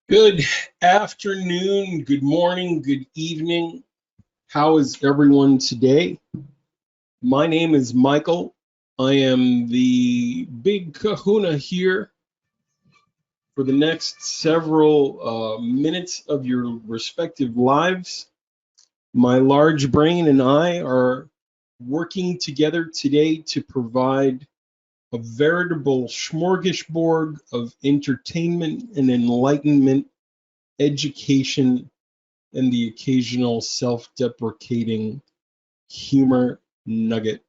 Good afternoon, good morning, good evening. How is everyone today? My name is Michael. I am the big kahuna here for the next several minutes of your respective lives. My large brain and I are working together today to provide a veritable smorgasbord of entertainment and enlightenment, education, and the occasional self-deprecating humor nugget.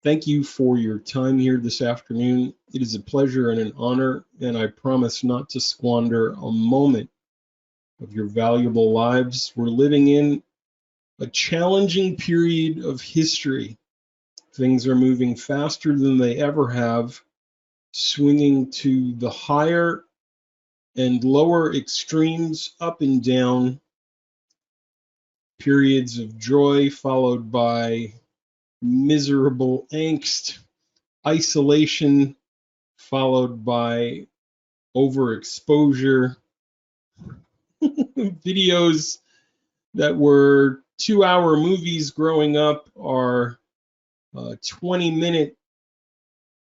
Thank you for your time here this afternoon. It is a pleasure and an honor, and I promise not to squander a moment of your valuable lives. We're living in a challenging period of history. Things are moving faster than they ever have, swinging to the higher and lower extremes, up and down, periods of joy followed by miserable angst, isolation followed by overexposure, videos that were 2-hour movies growing up are 20-minute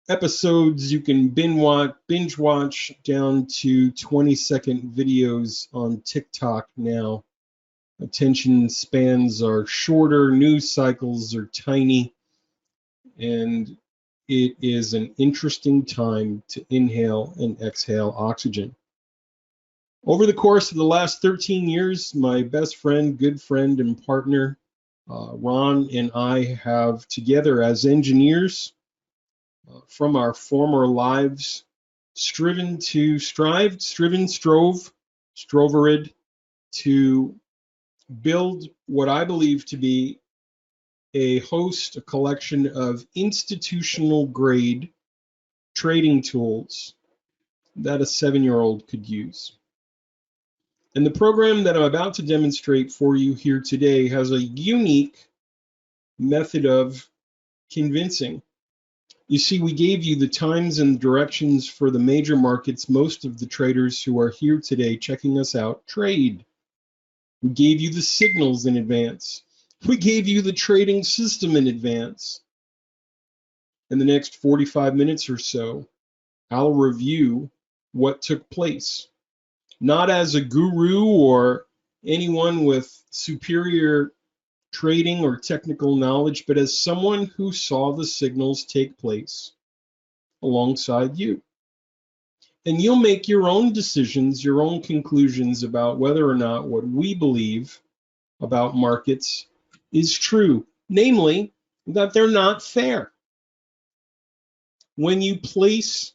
episodes you can binge watch down to 20-second videos on TikTok now. Attention spans are shorter, news cycles are tiny, and it is an interesting time to inhale and exhale oxygen. Over the course of the last 13 years, my best friend, good friend, and partner, Ron, and I have together as engineers from our former lives striven, strovered to build what I believe to be a collection of institutional grade trading tools that a 7-year-old could use. And the program that I'm about to demonstrate for you here today has a unique method of convincing. You see, we gave you the times and directions for the major markets most of the traders who are here today checking us out trade. We gave you the signals in advance. We gave you the trading system in advance. In the next 45 minutes or so, I'll review what took place. Not as a guru or anyone with superior trading or technical knowledge, but as someone who saw the signals take place alongside you. And you'll make your own decisions, your own conclusions about whether or not what we believe about markets is true, namely that they're not fair. When you place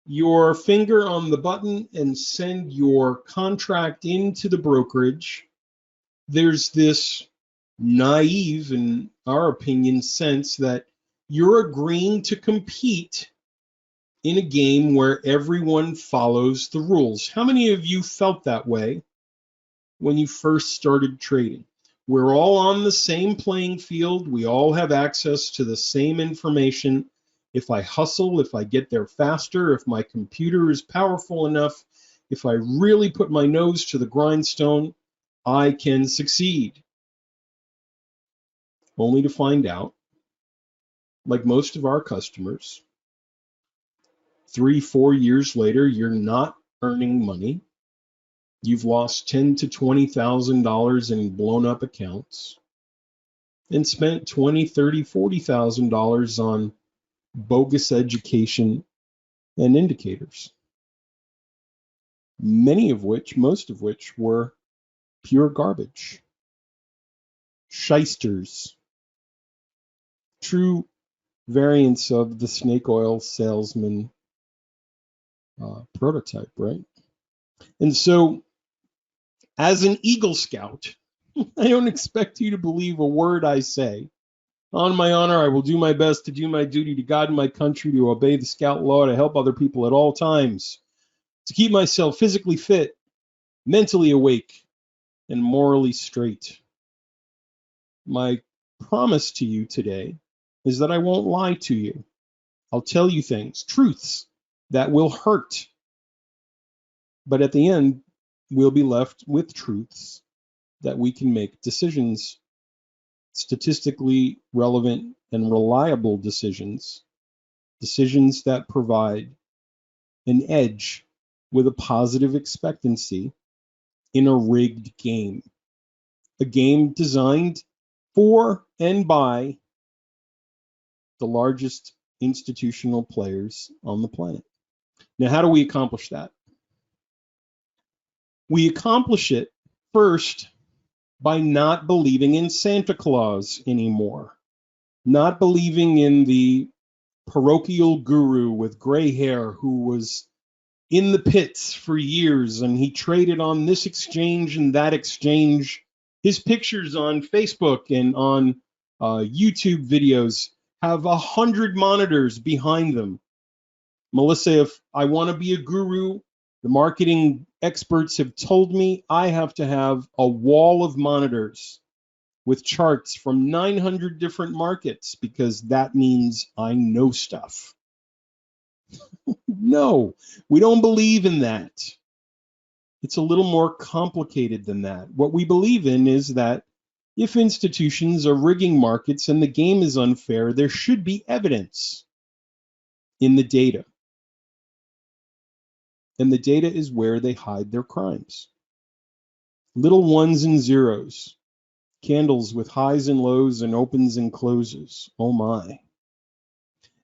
your finger on the button and send your contract into the brokerage, there's this naive, in our opinion, sense that you're agreeing to compete in a game where everyone follows the rules. How many of you felt that way when you first started trading? We're all on the same playing field. We all have access to the same information. If I hustle, if I get there faster, if my computer is powerful enough, if I really put my nose to the grindstone, I can succeed. Only to find out, like most of our customers, 3-4 years later, you're not earning money. You've lost $10,000 to $20,000 in blown up accounts and spent $20,000, $30,000, $40,000 on bogus education and indicators. Most of which were pure garbage. Shysters. True variants of the snake oil salesman prototype, right? And so, as an Eagle Scout, I don't expect you to believe a word I say. On my honor, I will do my best to do my duty to God and my country, to obey the Scout law, to help other people at all times, to keep myself physically fit, mentally awake, and morally straight. My promise to you today is that I won't lie to you. I'll tell you things, truths that will hurt. But at the end, we'll be left with truths that we can make decisions, statistically relevant and reliable decisions, decisions that provide an edge with a positive expectancy in a rigged game, a game designed for and by the largest institutional players on the planet. Now, how do we accomplish that? We accomplish it first by not believing in Santa Claus anymore, not believing in the parochial guru with gray hair who was in the pits for years and he traded on this exchange and that exchange. His pictures on Facebook and on YouTube videos have 100 monitors behind them. Melissa, if I want to be a guru, the marketing experts have told me I have to have a wall of monitors with charts from 900 different markets because that means I know stuff. No, we don't believe in that. It's a little more complicated than that. What we believe in is that if institutions are rigging markets and the game is unfair, there should be evidence in the data. And the data is where they hide their crimes. Little ones and zeros, candles with highs and lows and opens and closes. Oh my.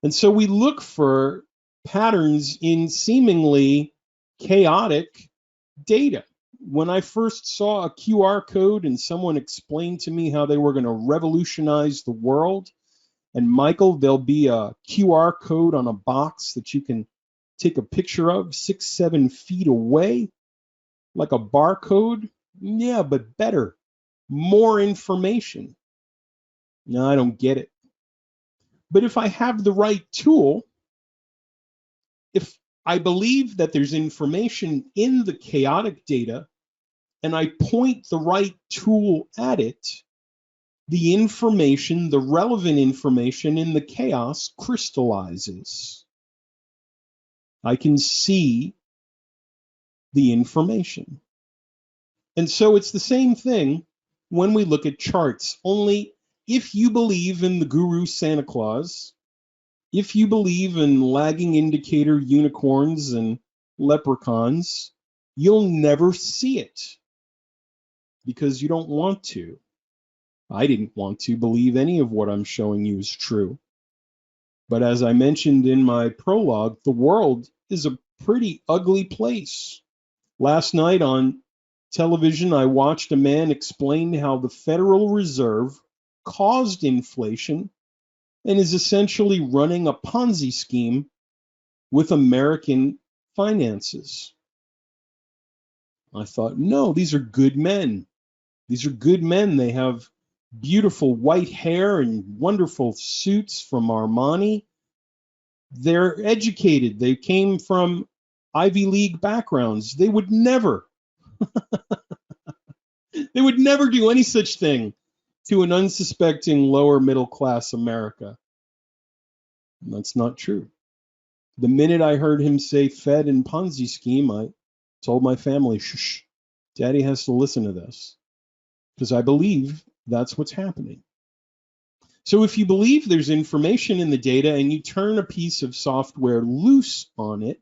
And so we look for patterns in seemingly chaotic data. When I first saw a QR code and someone explained to me how they were going to revolutionize the world, and Michael, there'll be a QR code on a box that you can take a picture of 6-7 feet away, like a barcode. Yeah, but better, more information. No, I don't get it. But if I have the right tool, if I believe that there's information in the chaotic data and I point the right tool at it, the information, the relevant information in the chaos crystallizes. I can see the information. And so it's the same thing when we look at charts, only if you believe in the guru Santa Claus, if you believe in lagging indicator unicorns and leprechauns, you'll never see it because you don't want to. I didn't want to believe any of what I'm showing you is true. But as I mentioned in my prologue, the world is a pretty ugly place. Last night on television, I watched a man explain how the Federal Reserve caused inflation and is essentially running a Ponzi scheme with American finances. I thought, no, these are good men. These are good men. They have beautiful white hair and wonderful suits from Armani. They're educated. They came from Ivy League backgrounds. They would never do any such thing to an unsuspecting lower middle class America. And that's not true. The minute I heard him say Fed and Ponzi scheme, I told my family, shh, Daddy has to listen to this, because I believe that's what's happening. So if you believe there's information in the data and you turn a piece of software loose on it,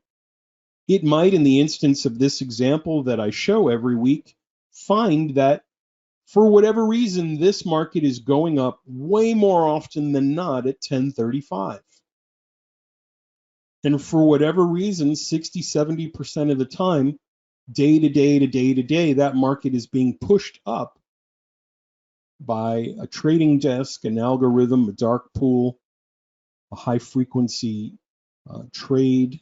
it might, in the instance of this example that I show every week, find that for whatever reason, this market is going up way more often than not at 1035. And for whatever reason, 60, 70% of the time, day to day to day to day, that market is being pushed up by a trading desk, an algorithm, a dark pool, a high frequency trade.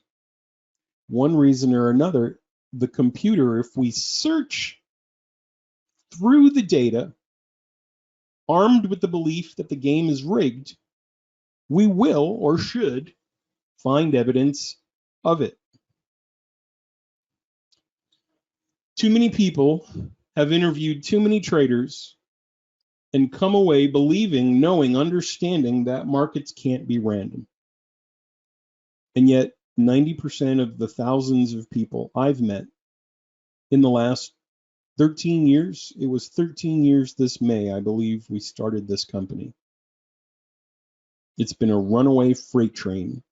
One reason or another, the computer, if we search through the data, armed with the belief that the game is rigged, we will or should find evidence of it. Too many people have interviewed too many traders and come away believing, knowing, understanding that markets can't be random. And yet 90% of the thousands of people I've met in the last 13 years. It was 13 years this May, I believe, we started this company. It's been a runaway freight train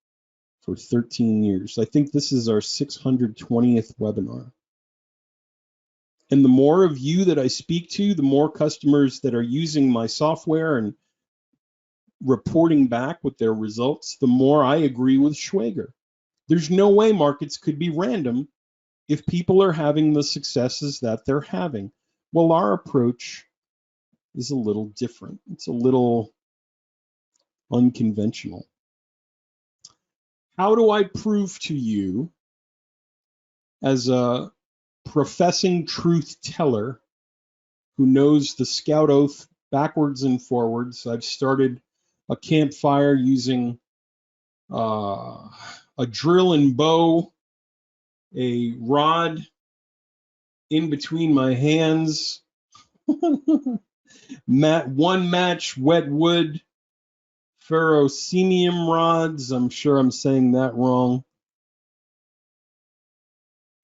for 13 years. I think this is our 620th webinar. And the more of you that I speak to, the more customers that are using my software and reporting back with their results, the more I agree with Schwager. There's no way markets could be random if people are having the successes that they're having. Well, our approach is a little different. It's a little unconventional. How do I prove to you, as a professing truth teller who knows the scout oath backwards and forwards? I've started a campfire using a drill and bow, a rod in between my hands, one match wet wood, ferrocenium rods. I'm sure I'm saying that wrong.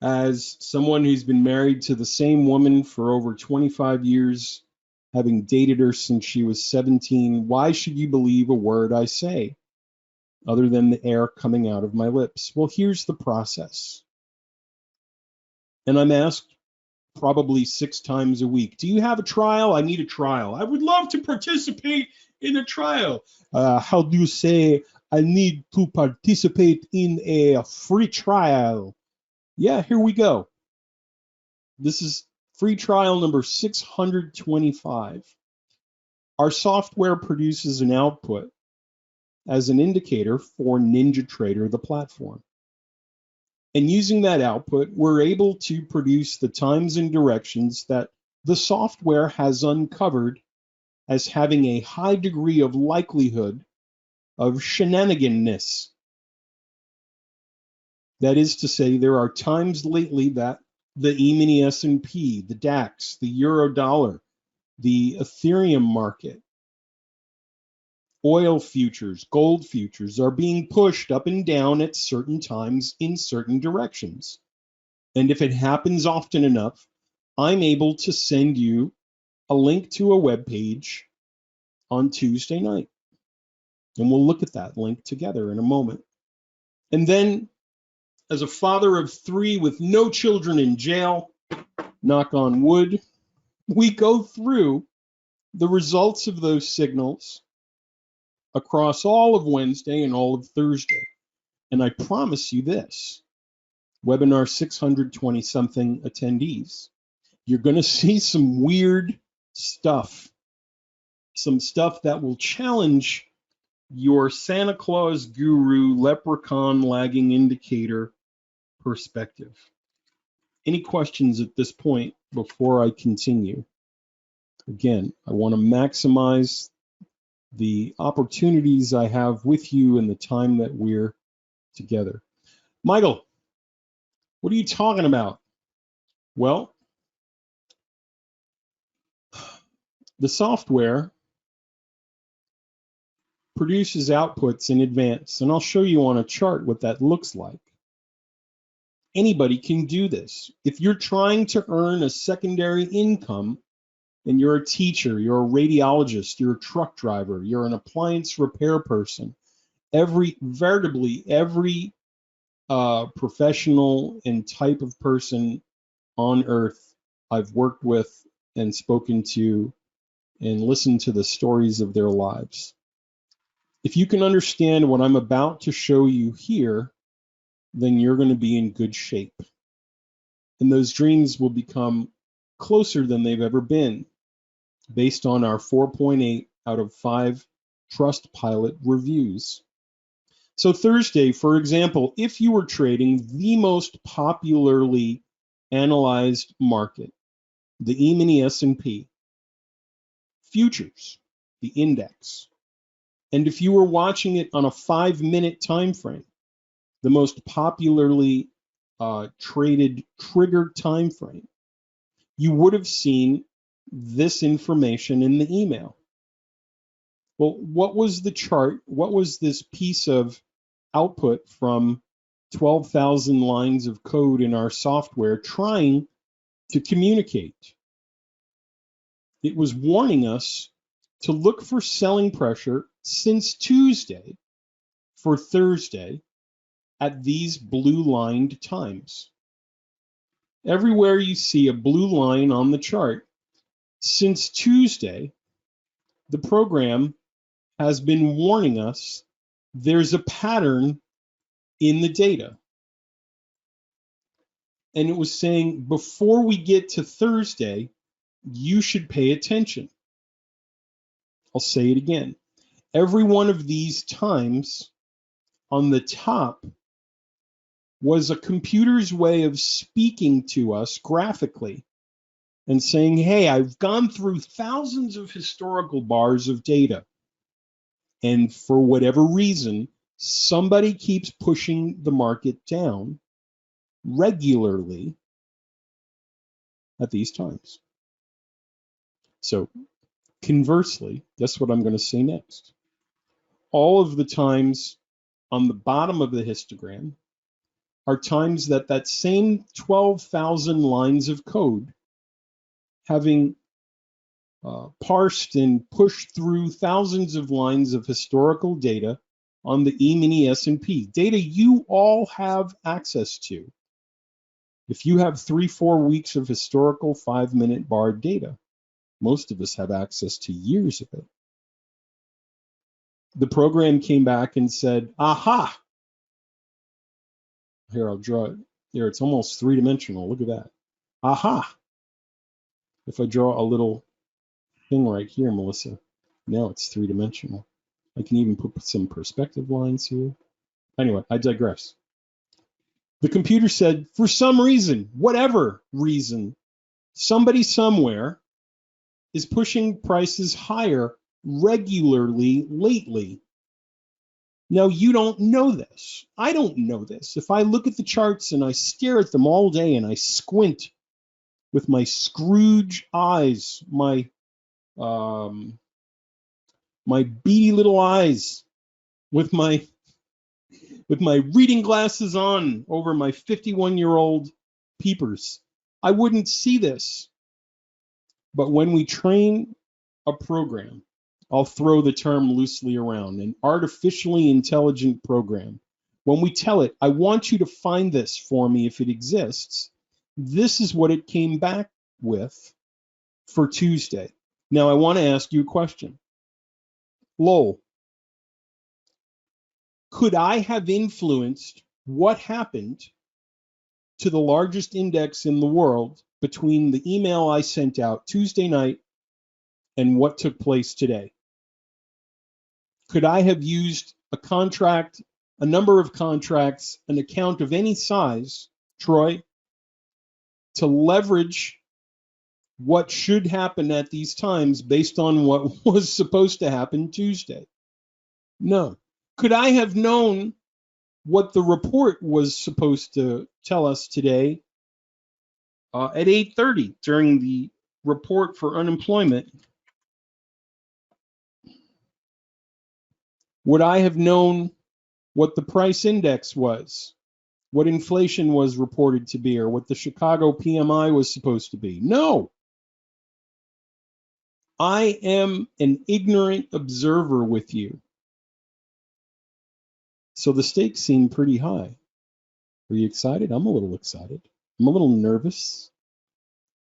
As someone who's been married to the same woman for over 25 years, having dated her since she was 17, why should you believe a word I say other than the air coming out of my lips? Well, here's the process. And I'm asked probably 6 times a week, do you have a trial? I need a trial. I would love to participate in a trial. How do you say I need to participate in a free trial? Yeah, here we go. This is free trial number 625. Our software produces an output as an indicator for Ninjatrader, the platform. And using that output, we're able to produce the times and directions that the software has uncovered as having a high degree of likelihood of shenaniganness. That is to say, there are times lately that the E-mini S&P, the DAX, the euro dollar, the Ethereum market, oil futures, gold futures are being pushed up and down at certain times in certain directions. And if it happens often enough, I'm able to send you a link to a web page on Tuesday night. And we'll look at that link together in a moment. And then, as a father of 3 with no children in jail, knock on wood, we go through the results of those signals across all of Wednesday and all of Thursday. And I promise you this, webinar 620-something attendees, you're going to see some weird stuff, some stuff that will challenge your Santa Claus guru, leprechaun lagging indicator perspective. Any questions at this point before I continue? Again, I want to maximize the opportunities I have with you and the time that we're together. Michael, what are you talking about? Well, the software produces outputs in advance, and I'll show you on a chart what that looks like. Anybody can do this. If you're trying to earn a secondary income, and you're a teacher, you're a radiologist, you're a truck driver, you're an appliance repair person, veritably every professional and type of person on earth I've worked with and spoken to and listened to the stories of their lives. If you can understand what I'm about to show you here, then you're going to be in good shape. And those dreams will become closer than they've ever been, based on our 4.8 out of 5 Trustpilot reviews. So Thursday, for example, if you were trading the most popularly analyzed market, the E-mini S&P, futures, the index, and if you were watching it on a 5-minute time frame, the most popularly traded trigger time frame, you would have seen this information in the email. Well, what was the chart? What was this piece of output from 12,000 lines of code in our software trying to communicate. It was warning us to look for selling pressure since Tuesday for Thursday at these blue-lined times. Everywhere you see a blue line on the chart, since Tuesday, the program has been warning us there's a pattern in the data. And it was saying before we get to Thursday, you should pay attention. I'll say it again. Every one of these times on the top was a computer's way of speaking to us graphically and saying, hey, I've gone through thousands of historical bars of data. And for whatever reason, somebody keeps pushing the market down regularly at these times. So conversely, guess what I'm going to say next? All of the times on the bottom of the histogram are times that that same 12,000 lines of code, having parsed and pushed through thousands of lines of historical data on the E-mini S&P, data you all have access to. If you have 3-4 weeks of historical 5-minute bar data, most of us have access to years of it. The program came back and said, aha, here, I'll draw it. There, it's almost 3-dimensional. Look at that. Aha. If I draw a little thing right here, Melissa, now it's 3-dimensional. I can even put some perspective lines here. Anyway, I digress. The computer said, for some reason, whatever reason, somebody somewhere is pushing prices higher regularly lately. Now, you don't know this. I don't know this. If I look at the charts and I stare at them all day and I squint with my Scrooge eyes, my beady little eyes, with my reading glasses on over my 51-year-old peepers, I wouldn't see this. But when we train a program, I'll throw the term loosely around, an artificially intelligent program. When we tell it, I want you to find this for me if it exists, this is what it came back with for Tuesday. Now, I want to ask you a question. Lowell, could I have influenced what happened to the largest index in the world between the email I sent out Tuesday night and what took place today? Could I have used a contract, a number of contracts, an account of any size, Troy, to leverage what should happen at these times based on what was supposed to happen Tuesday? No. Could I have known what the report was supposed to tell us today at 8:30 during the report for unemployment? Would I have known what the price index was, what inflation was reported to be, or what the Chicago PMI was supposed to be? No. I am an ignorant observer with you. So the stakes seem pretty high. Are you excited? I'm a little excited. I'm a little nervous.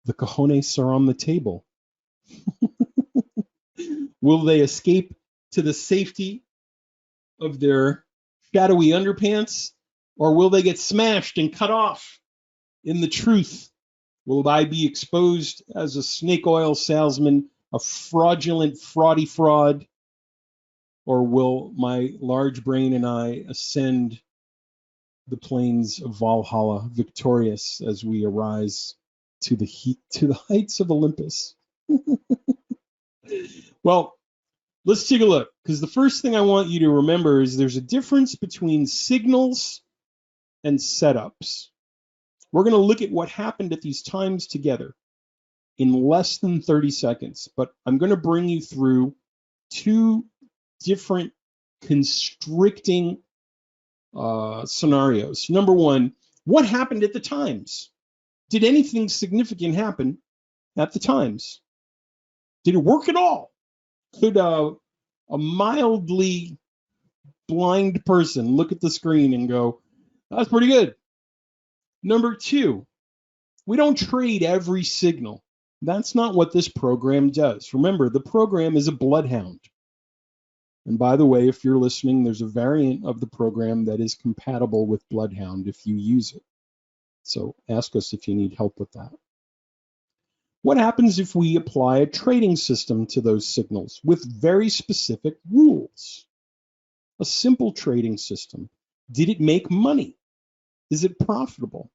The cojones are on the table. Will they escape to the safety of their shadowy underpants, or will they get smashed and cut off in the truth? Will I be exposed as a snake oil salesman, a fraudulent fraudy fraud, or will my large brain and I ascend the plains of Valhalla victorious as we arise to the heights of Olympus? Well, let's take a look, because the first thing I want you to remember is there's a difference between signals and setups. We're going to look at what happened at these times together in less than 30 seconds, but I'm going to bring you through two different constricting scenarios. Number one, what happened at the times? Did anything significant happen at the times? Did it work at all? Could a mildly blind person look at the screen and go, that's pretty good? Number two, we don't trade every signal. That's not what this program does. Remember, the program is a bloodhound. And by the way, if you're listening, there's a variant of the program that is compatible with Bloodhound if you use it. So ask us if you need help with that. What happens if we apply a trading system to those signals with very specific rules? A simple trading system. Did it make money? Is it profitable?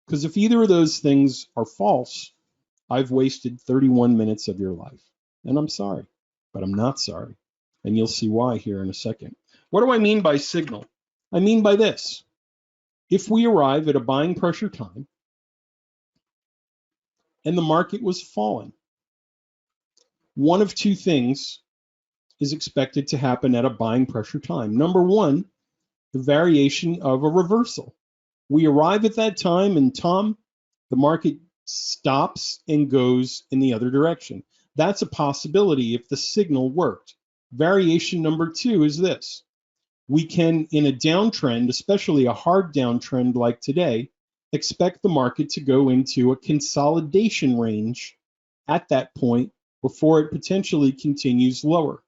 Because if either of those things are false, I've wasted 31 minutes of your life. And I'm sorry, but I'm not sorry. And you'll see why here in a second. What do I mean by signal? I mean by this. If we arrive at a buying pressure time and the market was falling, one of two things is expected to happen at a buying pressure time. Number one, the variation of a reversal. We arrive at that time and Tom, the market stops and goes in the other direction. That's a possibility if the signal worked. Variation number two is this. We can, in a downtrend, especially a hard downtrend like today, expect the market to go into a consolidation range at that point before it potentially continues lower.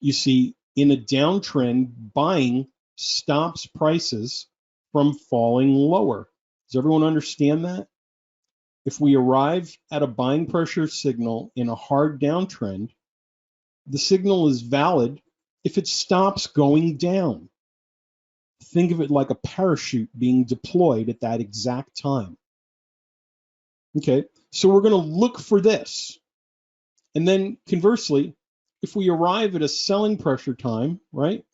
You see, in a downtrend, buying stops prices from falling lower. Does everyone understand that? If we arrive at a buying pressure signal in a hard downtrend, the signal is valid if it stops going down. Think of it like a parachute being deployed at that exact time. Okay, so we're going to look for this. And then conversely, if we arrive at a selling pressure time, right,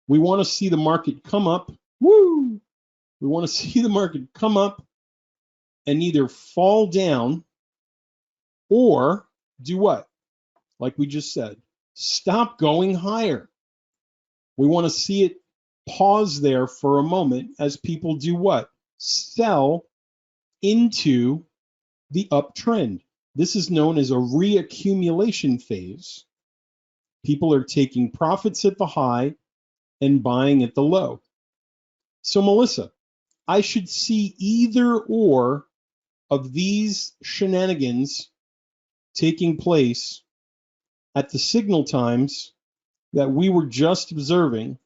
we want to see the market come up. Woo! We want to see the market come up and either fall down or do what? Like we just said, stop going higher. We want to see it pause there for a moment as people do what? Sell into the uptrend. This is known as a reaccumulation phase. People are taking profits at the high and buying at the low. So Melissa, I should see either or of these shenanigans taking place at the signal times that we were just observing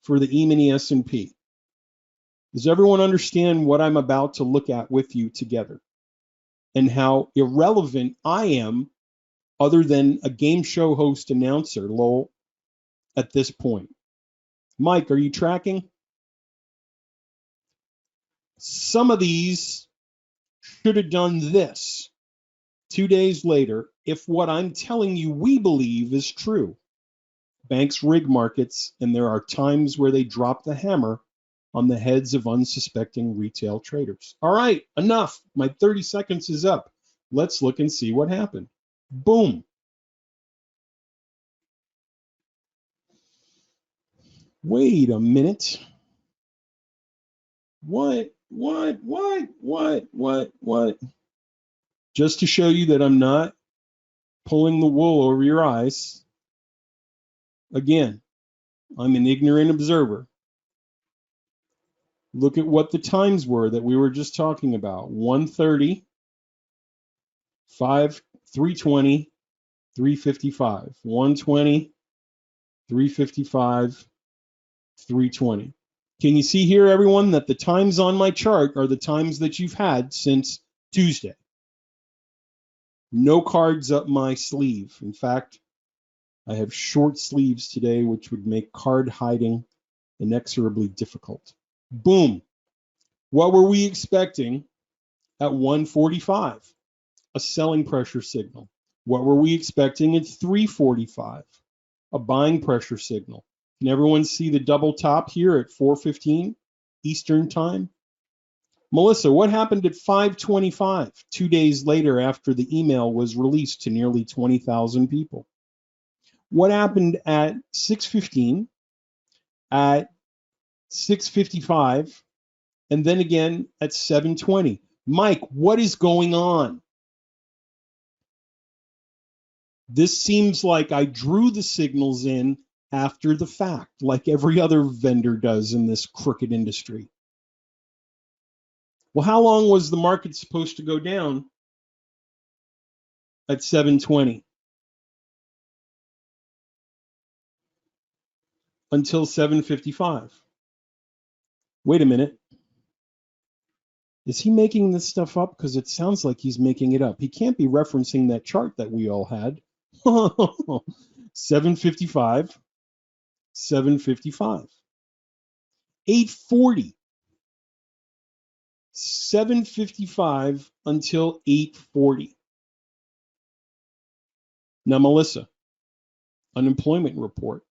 for the E-mini S&P. Does everyone understand what I'm about to look at with you together and how irrelevant I am other than a game show host announcer, lol, at this point? Mike, are you tracking? Some of these should have done this 2 days later if what I'm telling you we believe is true. Banks rig markets, and there are times where they drop the hammer on the heads of unsuspecting retail traders. All right, enough. My 30 seconds is up. Let's look and see what happened. Boom. Wait a minute. What? Just to show you that I'm not pulling the wool over your eyes. Again, I'm an ignorant observer. Look at what the times were that we were just talking about. 1:30, 3:20, 3:55. 1:20, 3:55, 3:20. Can you see here, everyone, that the times on my chart are the times that you've had since Tuesday? No cards up my sleeve. In fact, I have short sleeves today, which would make card hiding inexorably difficult. Boom. What were we expecting at 1:45? A selling pressure signal. What were we expecting at 3:45? A buying pressure signal. Can everyone see the double top here at 4:15 Eastern time? Melissa, what happened at 5:25, 2 days later after the email was released to nearly 20,000 people? What happened at 6:15, at 6:55, and then again at 7:20. Mike, what is going on? This seems like I drew the signals in after the fact, like every other vendor does in this crooked industry. Well, how long was the market supposed to go down at 7:20? Until 7:55. Wait a minute. Is he making this stuff up? Because it sounds like he's making it up. He can't be referencing that chart that we all had. 7:55, 7:55. 8:40. 7:55 until 8:40. Now, Melissa, unemployment report.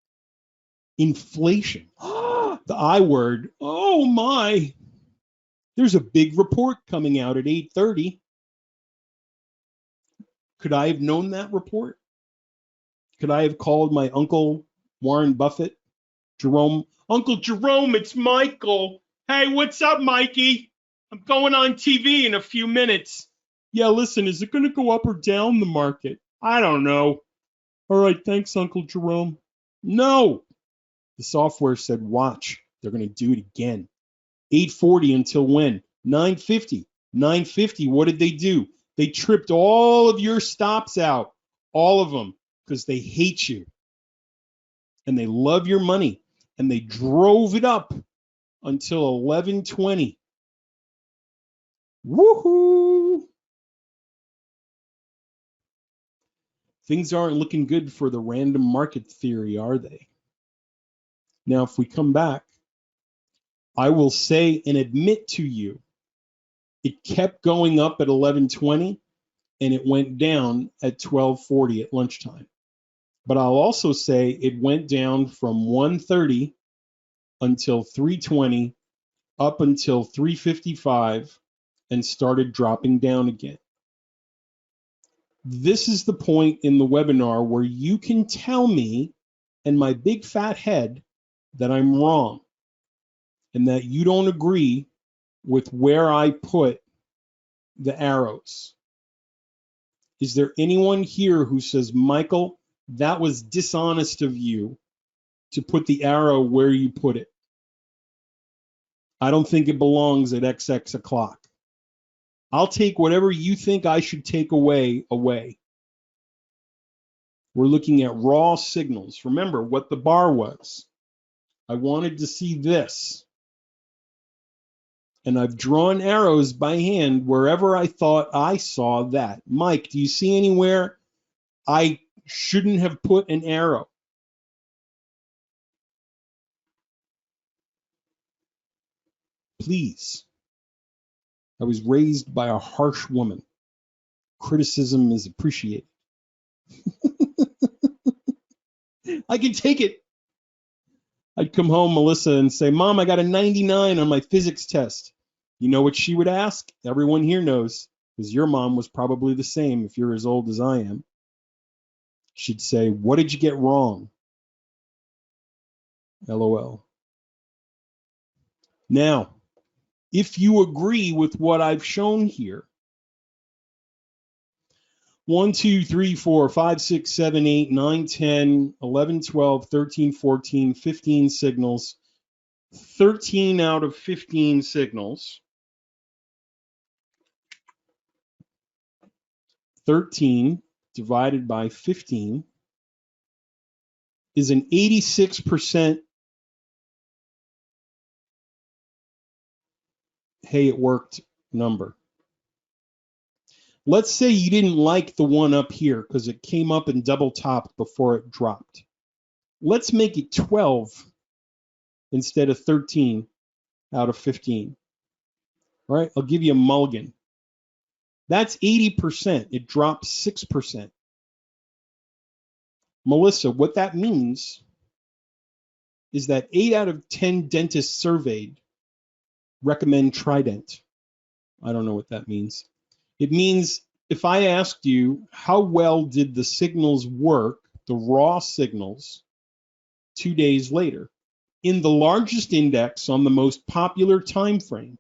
Inflation. The I word. Oh my. There's a big report coming out at 8:30. Could I have known that report? Could I have called my uncle Warren Buffett, Jerome? Uncle Jerome, it's Michael. Hey, what's up, Mikey? I'm going on TV in a few minutes. Yeah, listen, is it going to go up or down the market? I don't know. All right, thanks, Uncle Jerome. No. The software said, watch, they're going to do it again. 8:40 until when? 9:50. 9:50, what did they do? They tripped all of your stops out, all of them, because they hate you. And they love your money. And they drove it up until 11:20. Woohoo! Things aren't looking good for the random market theory, are they? Now, if we come back, I will say and admit to you, it kept going up at 11:20 and it went down at 12:40 at lunchtime. But I'll also say it went down from 1:30 until 3:20 up until 3:55 and started dropping down again. This is the point in the webinar where you can tell me and my big fat head that I'm wrong and that you don't agree with where I put the arrows. Is there anyone here who says, Michael, that was dishonest of you to put the arrow where you put it? I don't think it belongs at XX o'clock. I'll take whatever you think I should take away. We're looking at raw signals. Remember what the bar was. I wanted to see this. And I've drawn arrows by hand wherever I thought I saw that. Mike, do you see anywhere I shouldn't have put an arrow? Please. I was raised by a harsh woman. Criticism is appreciated. I can take it. I'd come home, Melissa, and say, Mom, I got a 99 on my physics test. You know what she would ask? Everyone here knows, because your mom was probably the same if you're as old as I am. She'd say, what did you get wrong? LOL. Now, if you agree with what I've shown here, 1, 2, 3, 4, 5, 6, 7, 8, 9, 10, 11, 12, 13, 14, 15 signals, 13 out of 15 signals, 13 divided by 15 is an 86% hey, it worked number. Let's say you didn't like the one up here because it came up and double topped before it dropped. Let's make it 12 instead of 13 out of 15. All right, I'll give you a mulligan. That's 80%. It dropped 6%. Melissa, what that means is that 8 out of 10 dentists surveyed recommend Trident. I don't know what that means. It means if I asked you how well did the signals work, the raw signals, 2 days later, in the largest index on the most popular time frame,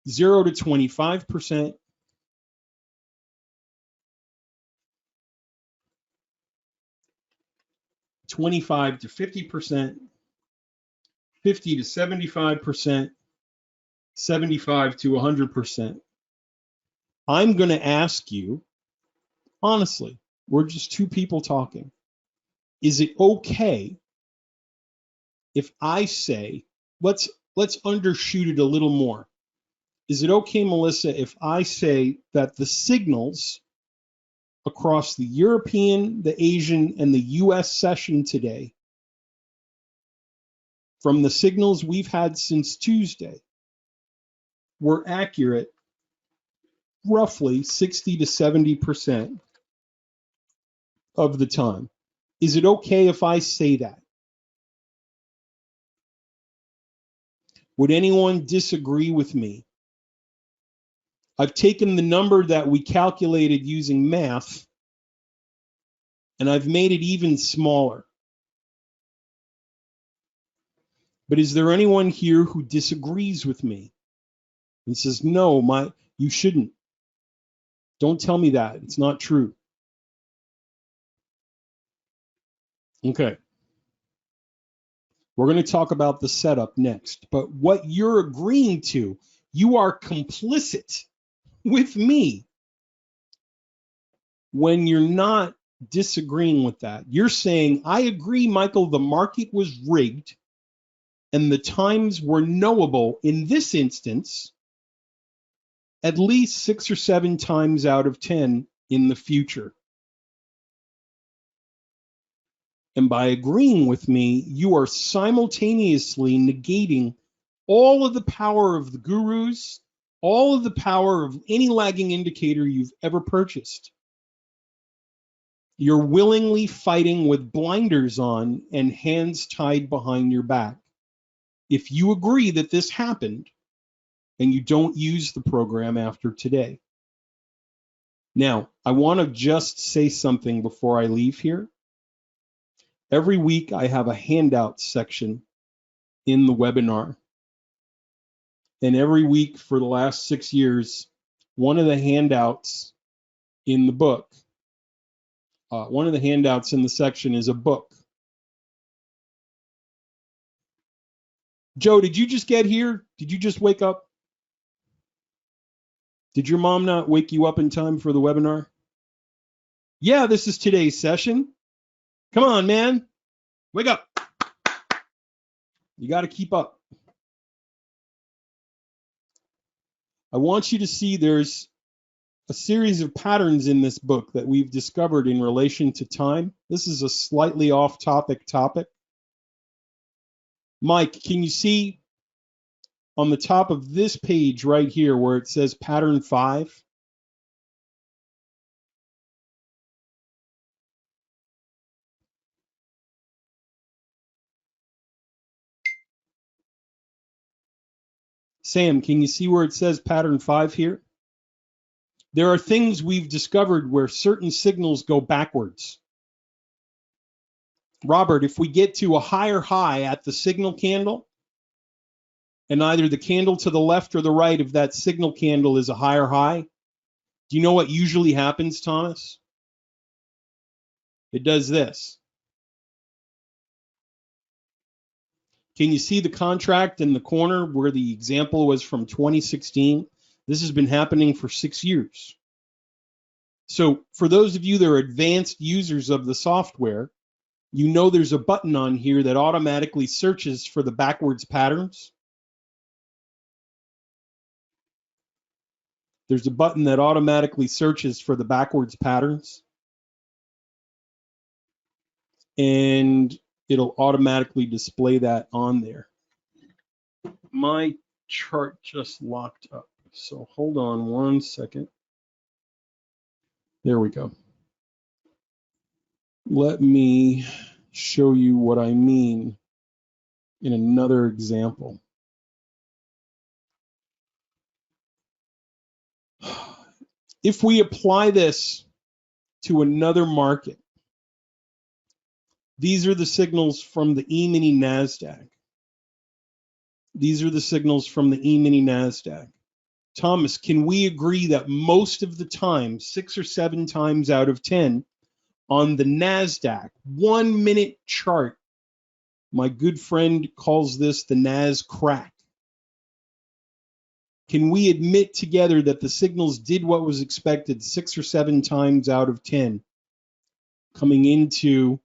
0 to 25%, 25 to 50%, 50 to 75%, 75 to 100%. I'm going to ask you, honestly, we're just two people talking. Is it okay if I say, let's undershoot it a little more? Is it okay, Melissa, if I say that the signals across the European, the Asian, and the US session today, from the signals we've had since Tuesday, were accurate roughly 60 to 70% of the time? Is it okay if I say that? Would anyone disagree with me? I've taken the number that we calculated using math and I've made it even smaller. But is there anyone here who disagrees with me and says, no, you shouldn't? Don't tell me that. It's not true. Okay. We're going to talk about the setup next. But what you're agreeing to, you are complicit with me when you're not disagreeing with that. You're saying, I agree, Michael, the market was rigged and the times were knowable in this instance at least 6 or 7 times out of 10 in the future. And by agreeing with me, you are simultaneously negating all of the power of the gurus, all of the power of any lagging indicator you've ever purchased. You're willingly fighting with blinders on and hands tied behind your back. If you agree that this happened and you don't use the program after today. Now, I want to just say something before I leave here. Every week I have a handout section in the webinar. And every week for the last 6 years, one of the handouts in the book, one of the handouts in the section is a book. Joe, did you just get here? Did you just wake up? Did your mom not wake you up in time for the webinar? Yeah, this is today's session. Come on, man. Wake up. You got to keep up. I want you to see there's a series of patterns in this book that we've discovered in relation to time. This is a slightly off-topic topic. Mike, can you see on the top of this page right here where it says pattern 5? Sam, can you see where it says pattern 5 here? There are things we've discovered where certain signals go backwards. Robert, if we get to a higher high at the signal candle, and either the candle to the left or the right of that signal candle is a higher high, do you know what usually happens, Thomas? It does this. Can you see the contract in the corner where the example was from 2016? This has been happening for 6 years. So for those of you that are advanced users of the software, you know there's a button on here that automatically searches for the backwards patterns. There's a button that automatically searches for the backwards patterns. And it'll automatically display that on there. My chart just locked up. So hold on 1 second. There we go. Let me show you what I mean in another example. If we apply this to another market, these are the signals from the E-mini NASDAQ. These are the signals from the E-mini NASDAQ. Thomas, can we agree that most of the time, 6 or 7 times out of 10, on the NASDAQ 1 minute chart, my good friend calls this the Nas crack. Can we admit together that the signals did what was expected 6 or 7 times out of 10 coming into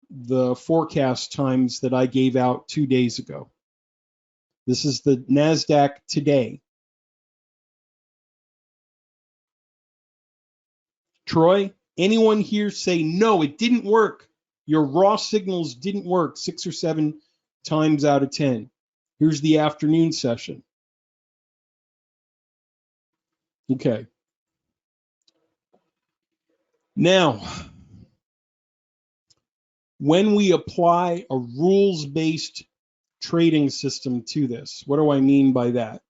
the forecast times that I gave out 2 days ago? This is the NASDAQ today. Troy, anyone here say, no, it didn't work. Your raw signals didn't work 6 or 7 times out of 10. Here's the afternoon session. Okay. Now, when we apply a rules-based trading system to this, what do I mean by that?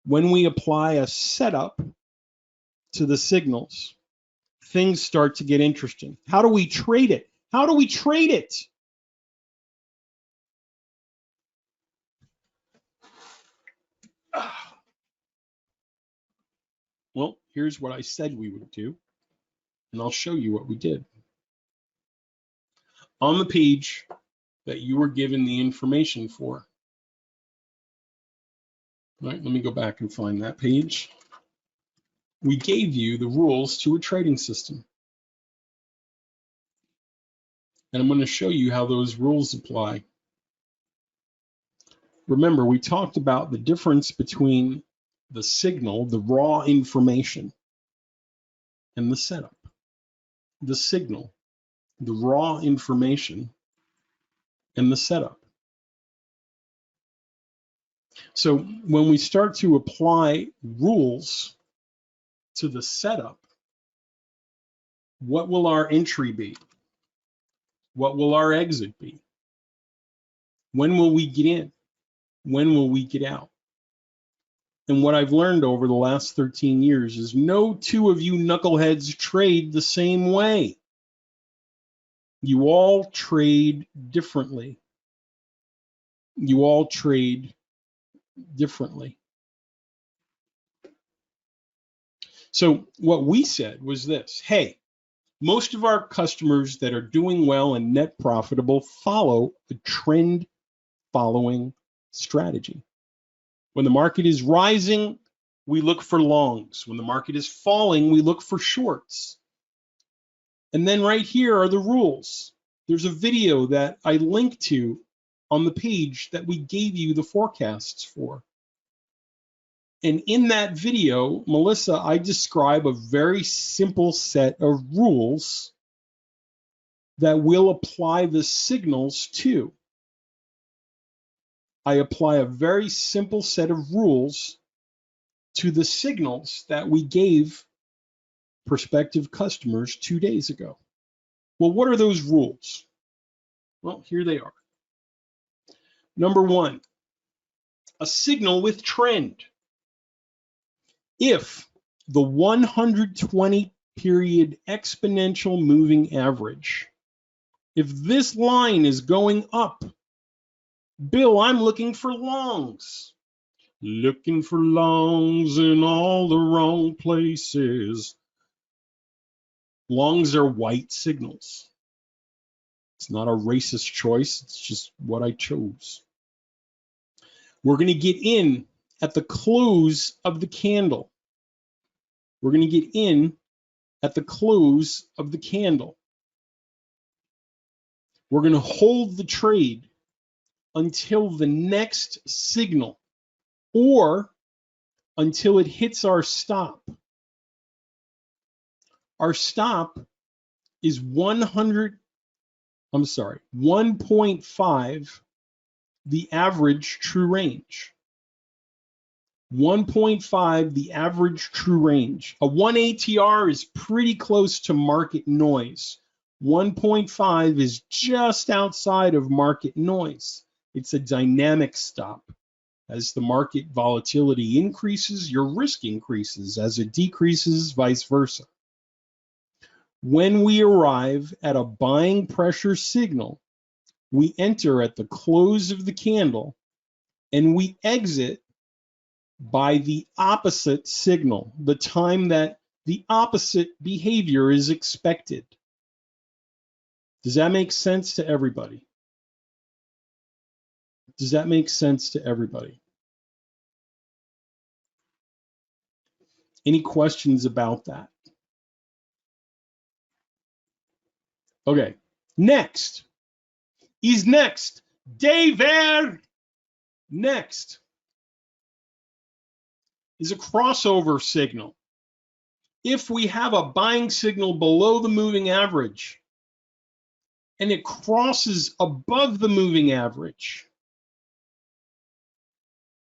When we apply a setup to the signals, things start to get interesting. How do we trade it? How do we trade it? Well, here's what I said we would do, and I'll show you what we did. On the page that you were given the information for. All right, let me go back and find that page. We gave you the rules to a trading system. And I'm going to show you how those rules apply. Remember, we talked about the difference between the signal, the raw information, and the setup. The signal, the raw information, and the setup. So when we start to apply rules to the setup, what will our entry be? What will our exit be? When will we get in? When will we get out? And what I've learned over the last 13 years is no two of you knuckleheads trade the same way. You all trade differently. You all trade differently. So what we said was this: hey, most of our customers that are doing well and net profitable follow a trend following strategy. When the market is rising, we look for longs. When the market is falling, we look for shorts. And then right here are the rules. There's a video that I linked to on the page that we gave you the forecasts for. And in that video, Melissa, I describe a very simple set of rules that will apply the signals to. I apply a very simple set of rules to the signals that we gave prospective customers 2 days ago. Well, what are those rules? Well, here they are. Number one, a signal with trend. If the 120 period exponential moving average, if this line is going up, Bill, I'm looking for longs. Looking for longs in all the wrong places. Longs are white signals. It's not a racist choice. It's just what I chose. We're going to get in at the close of the candle. We're going to get in at the close of the candle. We're going to hold the trade until the next signal or until it hits our stop. Our stop is 1.5, the average true range. 1.5, the average true range. A 1 ATR is pretty close to market noise. 1.5 is just outside of market noise. It's a dynamic stop. As the market volatility increases, your risk increases. As it decreases, vice versa. When we arrive at a buying pressure signal, we enter at the close of the candle and we exit by the opposite signal, the time that the opposite behavior is expected. Does that make sense to everybody? Does that make sense to everybody? Any questions about that? Okay, next. He's next. David! Next is a crossover signal. If we have a buying signal below the moving average and it crosses above the moving average,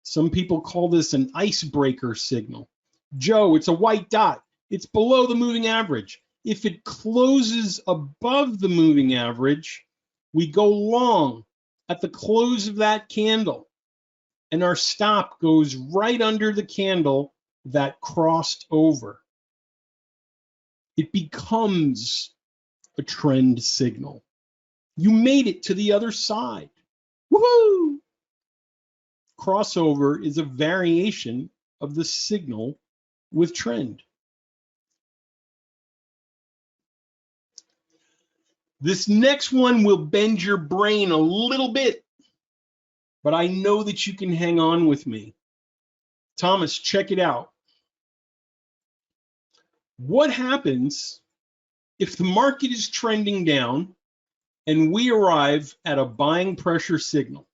some people call this an icebreaker signal. Joe, it's a white dot. It's below the moving average. If it closes above the moving average, we go long at the close of that candle, and our stop goes right under the candle that crossed over. It becomes a trend signal. You made it to the other side. Woohoo! Crossover is a variation of the signal with trend. This next one will bend your brain a little bit, but I know that you can hang on with me. Thomas, check it out. What happens if the market is trending down and we arrive at a buying pressure signal?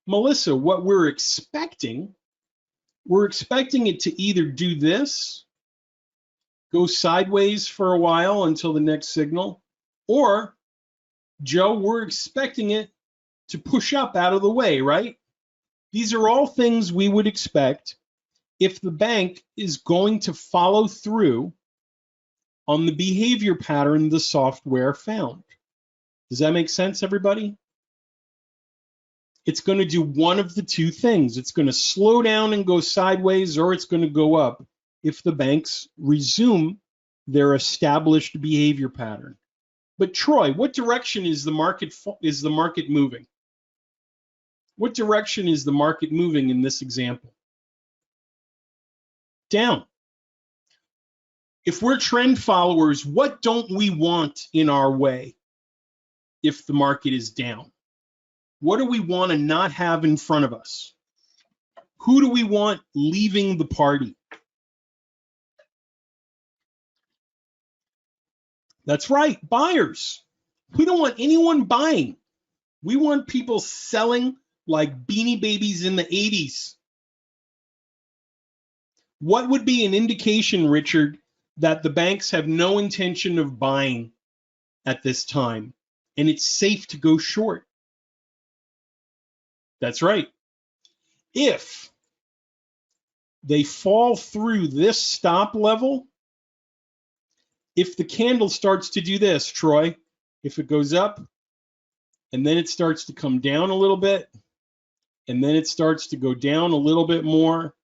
Melissa, what we're expecting it to either do this, go sideways for a while until the next signal, or, Joe, we're expecting it to push up out of the way, right? These are all things we would expect if the bank is going to follow through on the behavior pattern the software found. Does that make sense, everybody? It's going to do one of the two things. It's going to slow down and go sideways, or it's going to go up if the banks resume their established behavior pattern. But Troy, what direction is the market moving? What direction is the market moving in this example? Down. If we're trend followers, what don't we want in our way if the market is down? What do we want to not have in front of us? Who do we want leaving the party? That's right, buyers. We don't want anyone buying. We want people selling like Beanie Babies in the 80s. What would be an indication, Richard, that the banks have no intention of buying at this time and it's safe to go short? That's right. If they fall through this stop level, if the candle starts to do this, Troy, if it goes up and then it starts to come down a little bit and then it starts to go down a little bit more,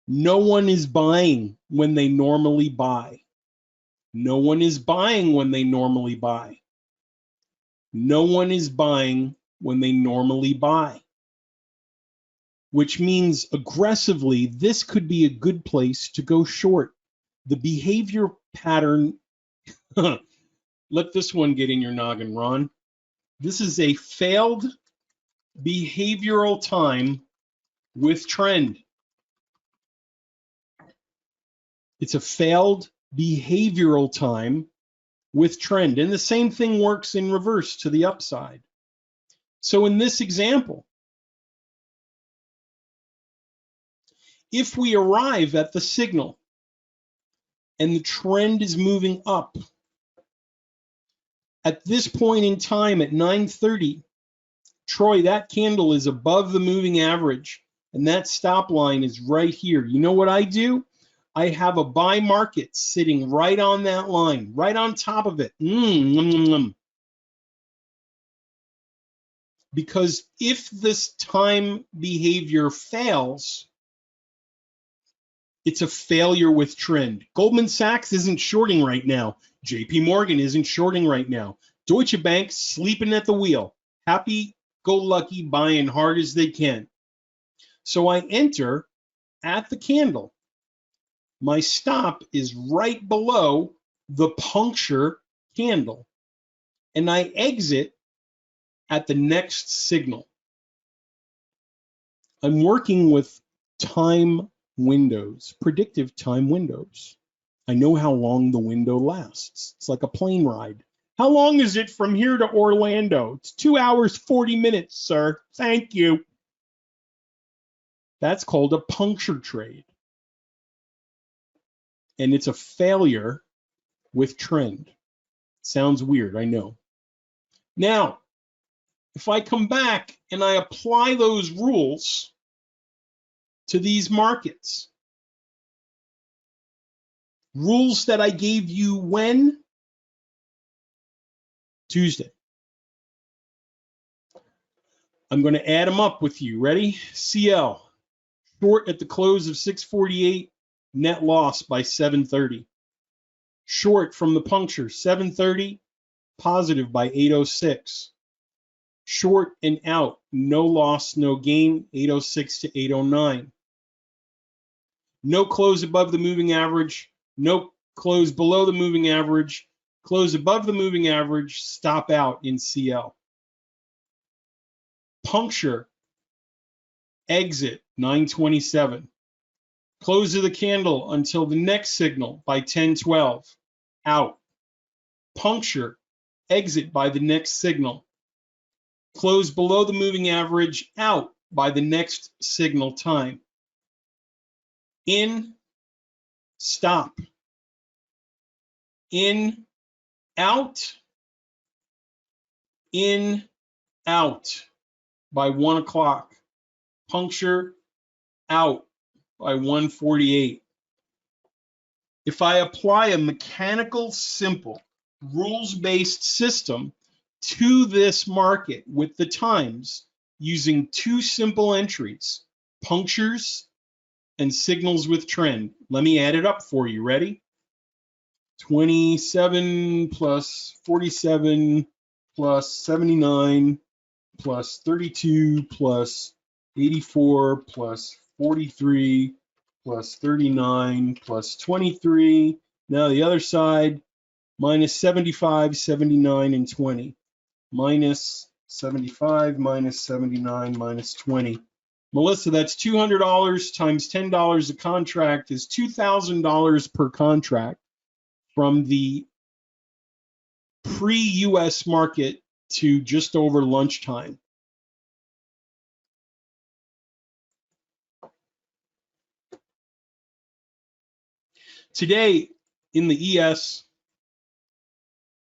no one is buying when they normally buy. No one is buying when they normally buy. No one is buying when they normally buy. Which means aggressively, this could be a good place to go short. The behavior pattern, let this one get in your noggin, Ron. This is a failed behavioral time with trend. It's a failed behavioral time with trend. And the same thing works in reverse to the upside. So in this example, if we arrive at the signal and the trend is moving up, at this point in time at 9:30, Troy, that candle is above the moving average and that stop line is right here. You know what I do? I have a buy market sitting right on that line, right on top of it. Because if this time behavior fails, it's a failure with trend. Goldman Sachs isn't shorting right now. JP Morgan isn't shorting right now. Deutsche Bank sleeping at the wheel, happy-go-lucky, buying hard as they can. So I enter at the candle. My stop is right below the puncture candle, and I exit at the next signal. I'm working with time windows, predictive time windows. I know how long the window lasts. It's like a plane ride. How long is it from here to Orlando? It's 2 hours, 40 minutes, sir. Thank you. That's called a puncture trade. And it's a failure with trend. Sounds weird, I know. Now, if I come back and I apply those rules to these markets, rules that I gave you when? Tuesday. I'm going to add them up with you. Ready? CL, short at the close of 648, net loss by 730. Short from the puncture, 730, positive by 806. Short and out, no loss, no gain, 806 to 809. No close above the moving average, no close below the moving average, close above the moving average, stop out in CL. Puncture, exit 927. Close of the candle until the next signal by 1012, out. Puncture, exit by the next signal. Close below the moving average, out by the next signal time. In, stop. In, out. In, out by 1 o'clock. Puncture, out by 1:48. If I apply a mechanical, simple, rules-based system to this market with the times using two simple entries, punctures and signals with trend. Let me add it up for you. Ready? 27 plus 47 plus 79 plus 32 plus 84 plus 43 plus 39 plus 23. Now the other side, minus 75, 79, and 20. Minus 75, minus 79, minus 20. Melissa, that's $200 times $10 a contract is $2,000 per contract from the pre-US market to just over lunchtime. Today in the ES,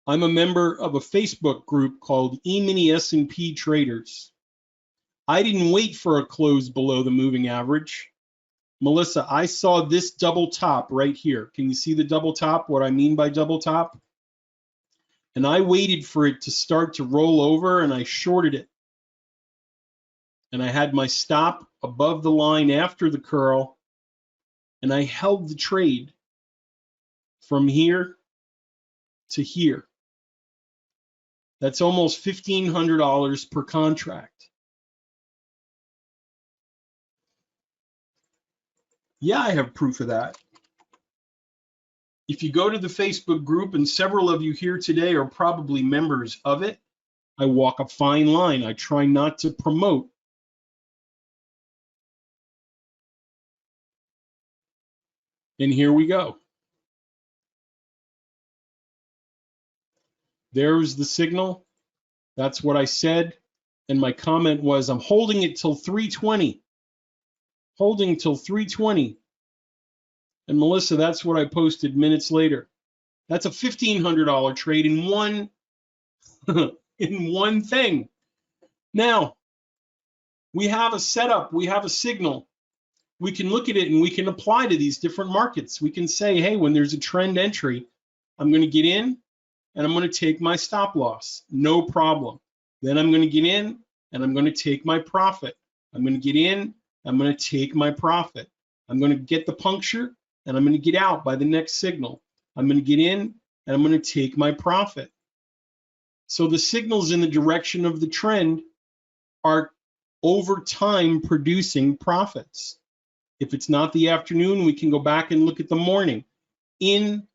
I'm a member of a Facebook group called E-mini S&P Traders. I didn't wait for a close below the moving average. Melissa, I saw this double top right here. Can you see the double top, what I mean by double top? And I waited for it to start to roll over and I shorted it. And I had my stop above the line after the curl and I held the trade from here to here. That's almost $1,500 per contract. Yeah, I have proof of that. If you go to the Facebook group, and several of you here today are probably members of it, I walk a fine line. I try not to promote. And here we go. There's the signal. That's what I said. And my comment was, I'm holding it till 320. Holding till 320. And Melissa, that's what I posted minutes later. That's a $1,500 trade in one in one thing. Now, we have a setup, we have a signal. We can look at it and we can apply to these different markets. We can say, hey, when there's a trend entry, I'm going to get in and I'm going to take my stop loss. No problem. Then I'm going to get in and I'm going to take my profit. I'm going to get in, I'm going to take my profit. I'm going to get the puncture and I'm going to get out by the next signal. I'm going to get in and I'm going to take my profit. So the signals in the direction of the trend are over time producing profits. If it's not the afternoon, we can go back and look at the morning. In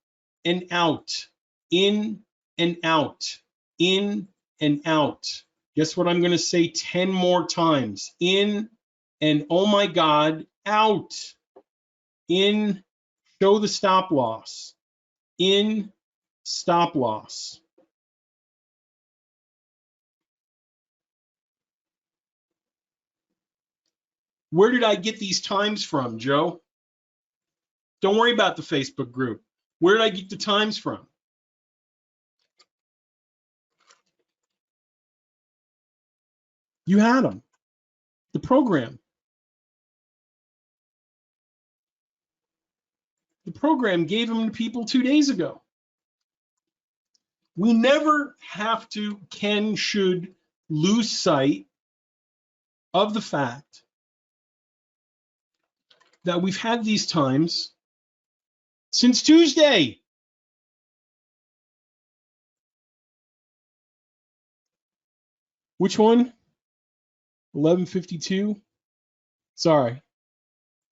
and out, in and out, in and out. Guess what I'm going to say 10 more times? In and, oh my God, out. In, show the stop loss. In, stop loss. Where did I get these times from, Joe? Don't worry about the Facebook group. Where did I get the times from? You had them. The program. The program gave them to people 2 days ago. We never have to, can, should lose sight of the fact that we've had these times since Tuesday. Which one? 11:52. Sorry.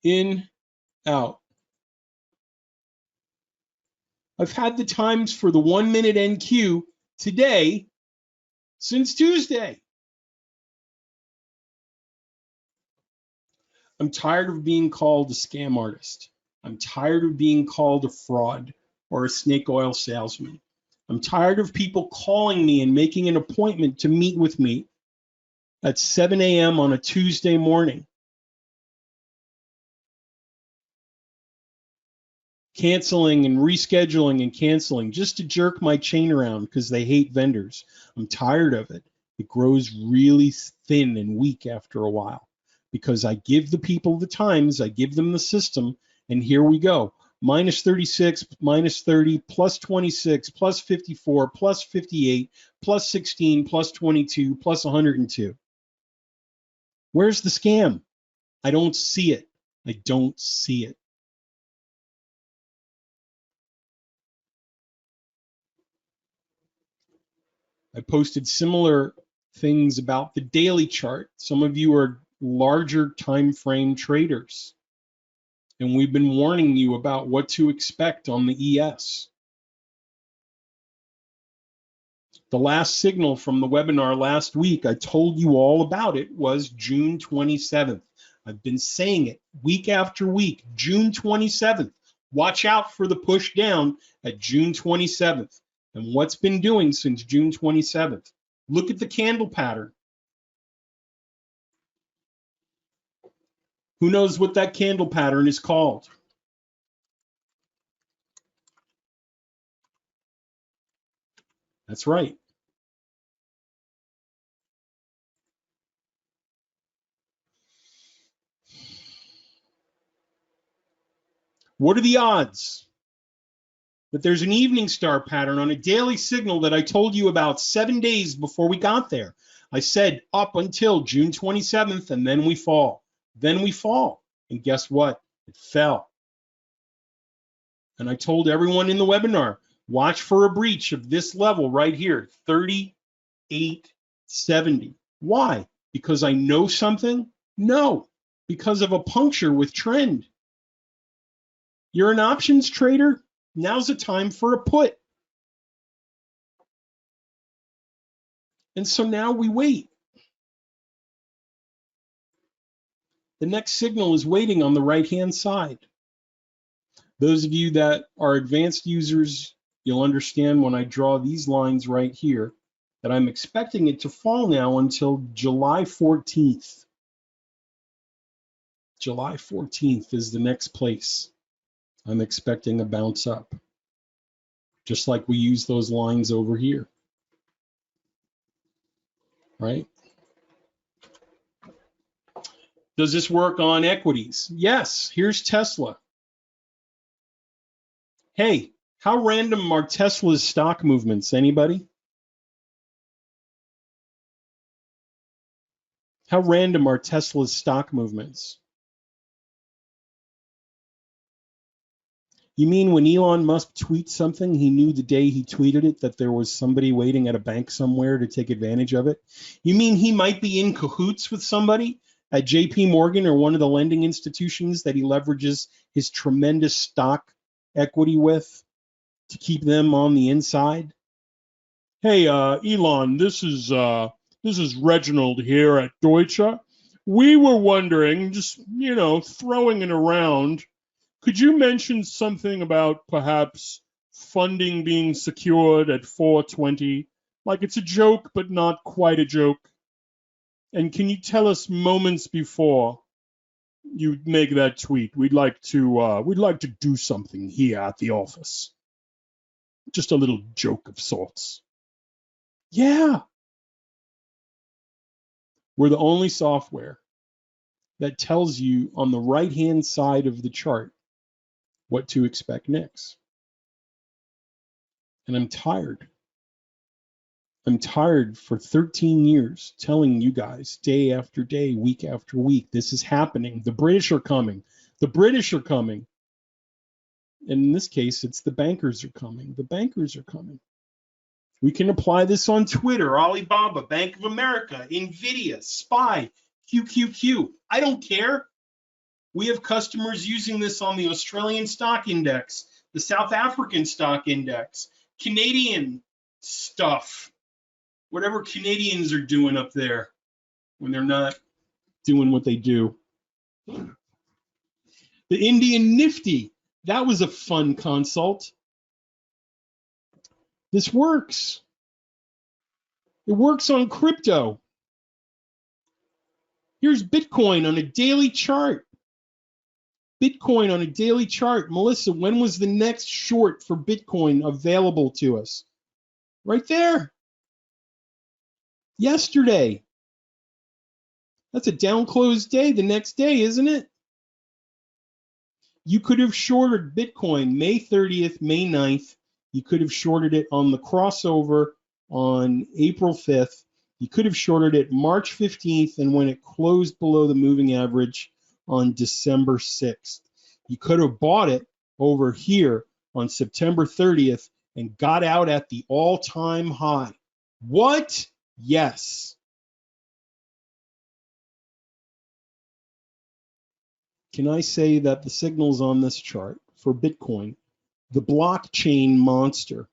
In, out. I've had the times for the 1 minute NQ today since Tuesday. I'm tired of being called a scam artist. I'm tired of being called a fraud or a snake oil salesman. I'm tired of people calling me and making an appointment to meet with me at 7 a.m. on a Tuesday morning. Canceling and rescheduling and canceling just to jerk my chain around because they hate vendors. I'm tired of it. It grows really thin and weak after a while because I give the people the times, I give them the system, and here we go. Minus 36, minus 30, plus 26, plus 54, plus 58, plus 16, plus 22, plus 102. Where's the scam? I don't see it. I don't see it. I posted similar things about the daily chart. Some of you are larger time frame traders, and we've been warning you about what to expect on the ES. The last signal from the webinar last week, I told you all about it, was June 27th. I've been saying it week after week, June 27th. Watch out for the push down at June 27th. And what's been doing since June 27th? Look at the candle pattern. Who knows what that candle pattern is called? That's right. What are the odds that there's an evening star pattern on a daily signal that I told you about 7 days before we got there? I said up until June 27th, and then we fall. Then we fall. And guess what? It fell. And I told everyone in the webinar, watch for a breach of this level right here, 38.70. Why? Because I know something? No, because of a puncture with trend. You're an options trader? Now's the time for a put. And so now we wait. The next signal is waiting on the right-hand side. Those of you that are advanced users, you'll understand when I draw these lines right here that I'm expecting it to fall now until July 14th. July 14th is the next place I'm expecting a bounce up, just like we use those lines over here, right? Does this work on equities? Yes, here's Tesla. Hey, how random are Tesla's stock movements? Anybody? How random are Tesla's stock movements? You mean when Elon Musk tweets something, he knew the day he tweeted it that there was somebody waiting at a bank somewhere to take advantage of it? You mean he might be in cahoots with somebody at JP Morgan or one of the lending institutions that he leverages his tremendous stock equity with to keep them on the inside? Hey, Elon, this is Reginald here at Deutsche. We were wondering, just, throwing it around, could you mention something about perhaps funding being secured at 420? Like it's a joke, but not quite a joke. And can you tell us moments before you make that tweet? We'd like to do something here at the office. Just a little joke of sorts. Yeah. We're the only software that tells you on the right-hand side of the chart what to expect next. And I'm tired. I'm tired for 13 years telling you guys day after day, week after week, this is happening. The British are coming. The British are coming. And in this case, it's the bankers are coming. The bankers are coming. We can apply this on Twitter, Alibaba, Bank of America, Nvidia, SPY, QQQ. I don't care. We have customers using this on the Australian stock index, the South African stock index, Canadian stuff, whatever Canadians are doing up there when they're not doing what they do. The Indian Nifty, that was a fun consult. This works. It works on crypto. Here's Bitcoin on a daily chart. Bitcoin on a daily chart. Melissa, when was the next short for Bitcoin available to us? Right there. Yesterday. That's a down close day the next day, isn't it? You could have shorted Bitcoin May 30th, May 9th. You could have shorted it on the crossover on April 5th. You could have shorted it March 15th and when it closed below the moving average on December 6th. You could have bought it over here on September 30th and got out at the all-time high. What? Yes. Can I say that the signals on this chart for Bitcoin, the blockchain monster,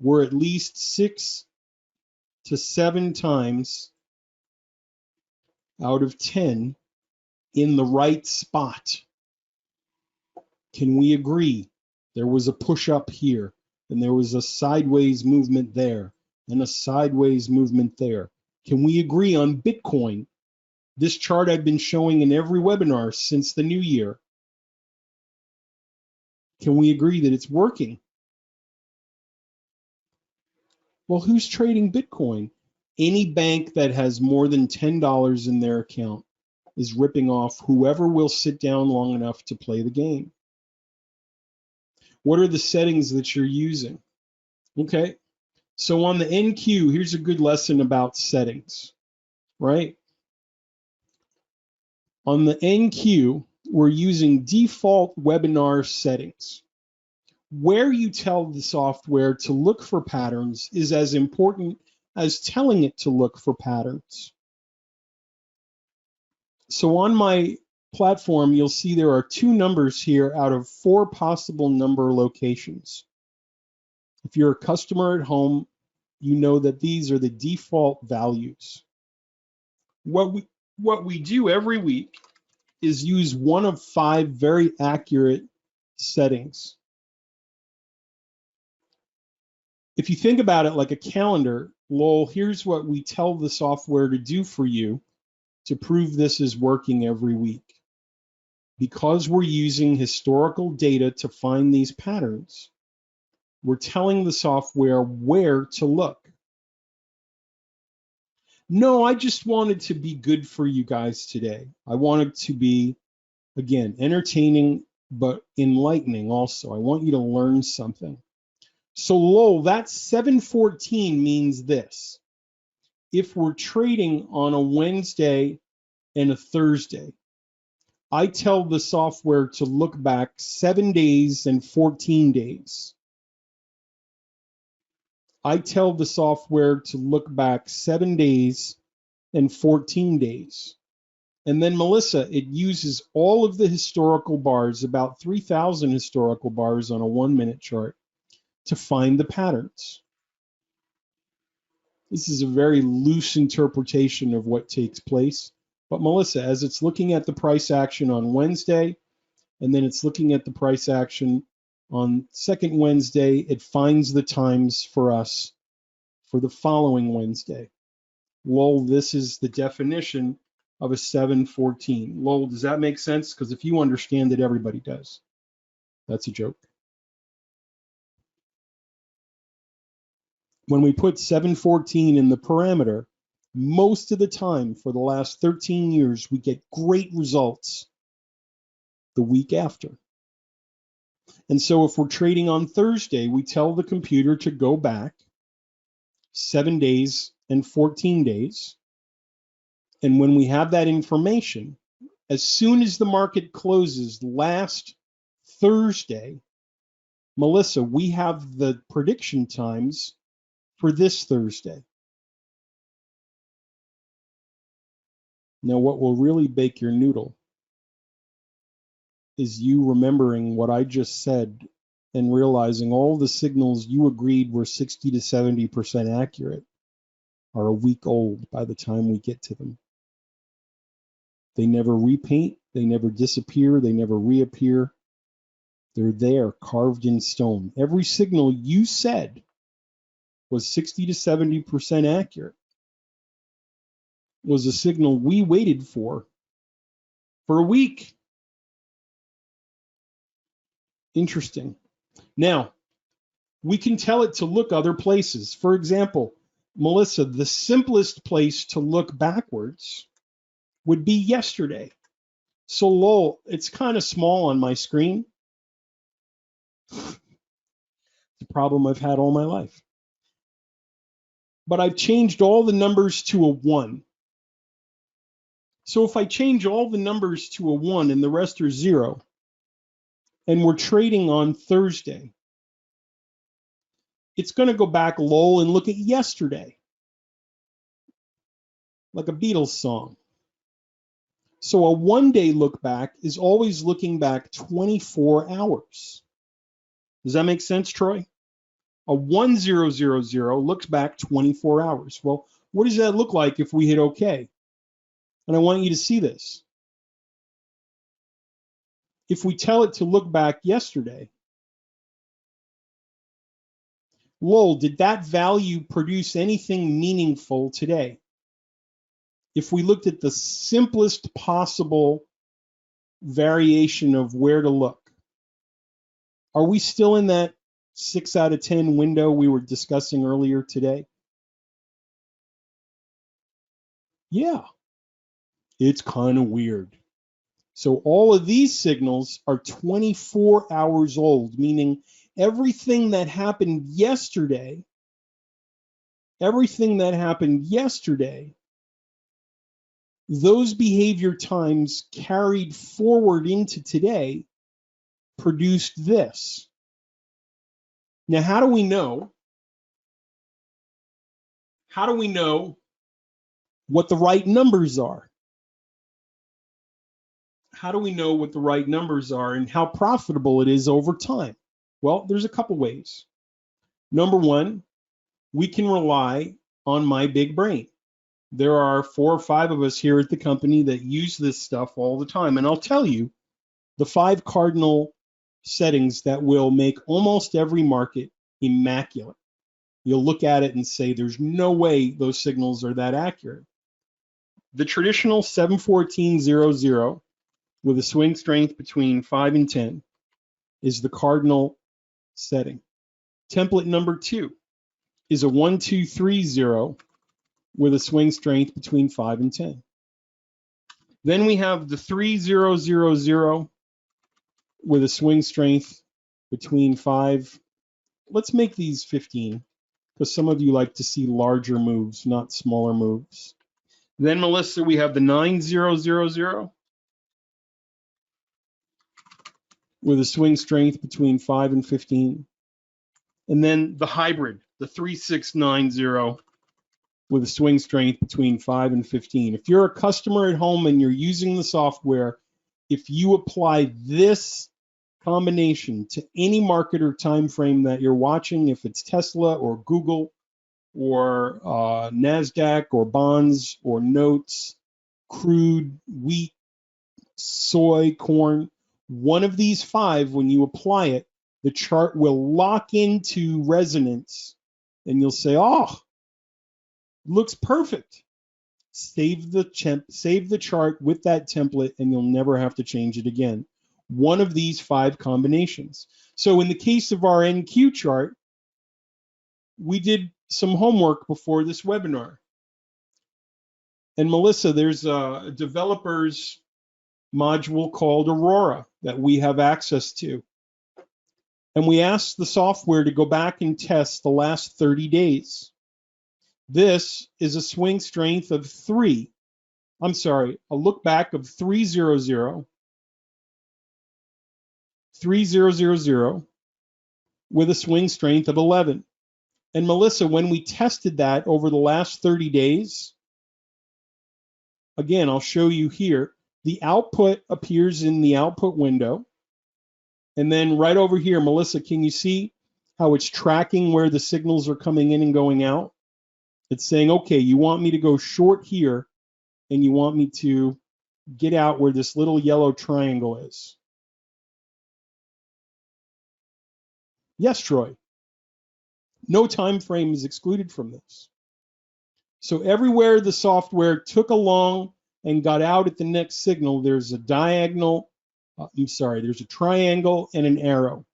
were at least 6 to 7 times out of 10 in the right spot? Can we agree? There was a push up here, and there was a sideways movement there, and a sideways movement there. Can we agree on Bitcoin? This chart I've been showing in every webinar since the new year. Can we agree that it's working? Well, who's trading Bitcoin? Any bank that has more than $10 in their account is ripping off whoever will sit down long enough to play the game. What are the settings that you're using? Okay, so on the NQ, here's a good lesson about settings, right? On the NQ, we're using default webinar settings. Where you tell the software to look for patterns is as important as telling it to look for patterns. So on my platform, you'll see there are 2 numbers here out of 4 possible number locations. If you're a customer at home, you know that these are the default values. What we do every week is use one of 5 very accurate settings. If you think about it like a calendar, Lowell, here's what we tell the software to do for you to prove this is working every week. Because we're using historical data to find these patterns, we're telling the software where to look. No, I just wanted to be good for you guys today. I wanted to be, again, entertaining, but enlightening also. I want you to learn something. So Lowell, that 714 means this. If we're trading on a Wednesday and a Thursday, I tell the software to look back 7 days and 14 days. I tell the software to look back 7 days and 14 days. And then, Melissa, it uses all of the historical bars, about 3,000 historical bars on a 1-minute chart, to find the patterns. This is a very loose interpretation of what takes place. But Melissa, as it's looking at the price action on Wednesday, and then it's looking at the price action on second Wednesday, it finds the times for us for the following Wednesday. Lol, this is the definition of a 714. Lol, does that make sense? Because if you understand it, everybody does. That's a joke. When we put 714 in the parameter, most of the time for the last 13 years, we get great results the week after. And so if we're trading on Thursday, we tell the computer to go back 7 days and 14 days. And when we have that information, as soon as the market closes last Thursday, Melissa, we have the prediction times for this Thursday. Now, what will really bake your noodle is you remembering what I just said and realizing all the signals you agreed were 60 to 70% accurate are a week old by the time we get to them. They never repaint, they never disappear, they never reappear. They're there, carved in stone. Every signal you said was 60 to 70% accurate was a signal we waited for a week. Interesting. Now, we can tell it to look other places. For example, Melissa, the simplest place to look backwards would be yesterday. So lol, it's kind of small on my screen. It's a problem I've had all my life. But I've changed all the numbers to a 1. So if I change all the numbers to a 1 and the rest are 0, and we're trading on Thursday, it's going to go back lol and look at yesterday, like a Beatles song. So a 1-day look back is always looking back 24 hours. Does that make sense, Troy? A 1000 looks back 24 hours. Well, what does that look like if we hit OK? And I want you to see this. If we tell it to look back yesterday, lol, did that value produce anything meaningful today? If we looked at the simplest possible variation of where to look, are we still in that 6 out of 10 window we were discussing earlier today? Yeah, it's kind of weird. So all of these signals are 24 hours old, meaning everything that happened yesterday, those behavior times carried forward into today produced this. Now, how do we know what the right numbers are? How do we know what the right numbers are and how profitable it is over time? Well, there's a couple ways. Number one, we can rely on my big brain. There are 4 or 5 of us here at the company that use this stuff all the time. And I'll tell you the 5 cardinal settings that will make almost every market immaculate. You'll look at it and say, there's no way those signals are that accurate. The traditional 714.00 with a swing strength between 5 and 10 is the cardinal setting. Template number 2 is a 1230 with a swing strength between 5 and 10. Then we have the 3000 with a swing strength between 5. Let's make these 15 because some of you like to see larger moves, not smaller moves. Then, Melissa, we have the 9000 with a swing strength between 5 and 15. And then the hybrid, the 3690, with a swing strength between 5 and 15. If you're a customer at home and you're using the software, if you apply this combination to any market or time frame that you're watching, if it's Tesla or Google or NASDAQ or bonds or notes, crude, wheat, soy, corn, one of these five, when you apply it, the chart will lock into resonance and you'll say, oh, looks perfect. Save the chart with that template and you'll never have to change it again. One of these five combinations. So in the case of our NQ chart, we did some homework before this webinar. And Melissa, there's a developer's module called Aurora that we have access to. And we asked the software to go back and test the last 30 days. This is a swing strength of 3. I'm sorry, a look back of 300, 3000 with a swing strength of 11. And Melissa, when we tested that over the last 30 days, again, I'll show you here, the output appears in the output window. And then right over here, Melissa, can you see how it's tracking where the signals are coming in and going out? It's saying, okay, you want me to go short here, and you want me to get out where this little yellow triangle is. Yes, Troy. No time frame is excluded from this. So everywhere the software took along and got out at the next signal, there's a diagonal, there's a triangle and an arrow.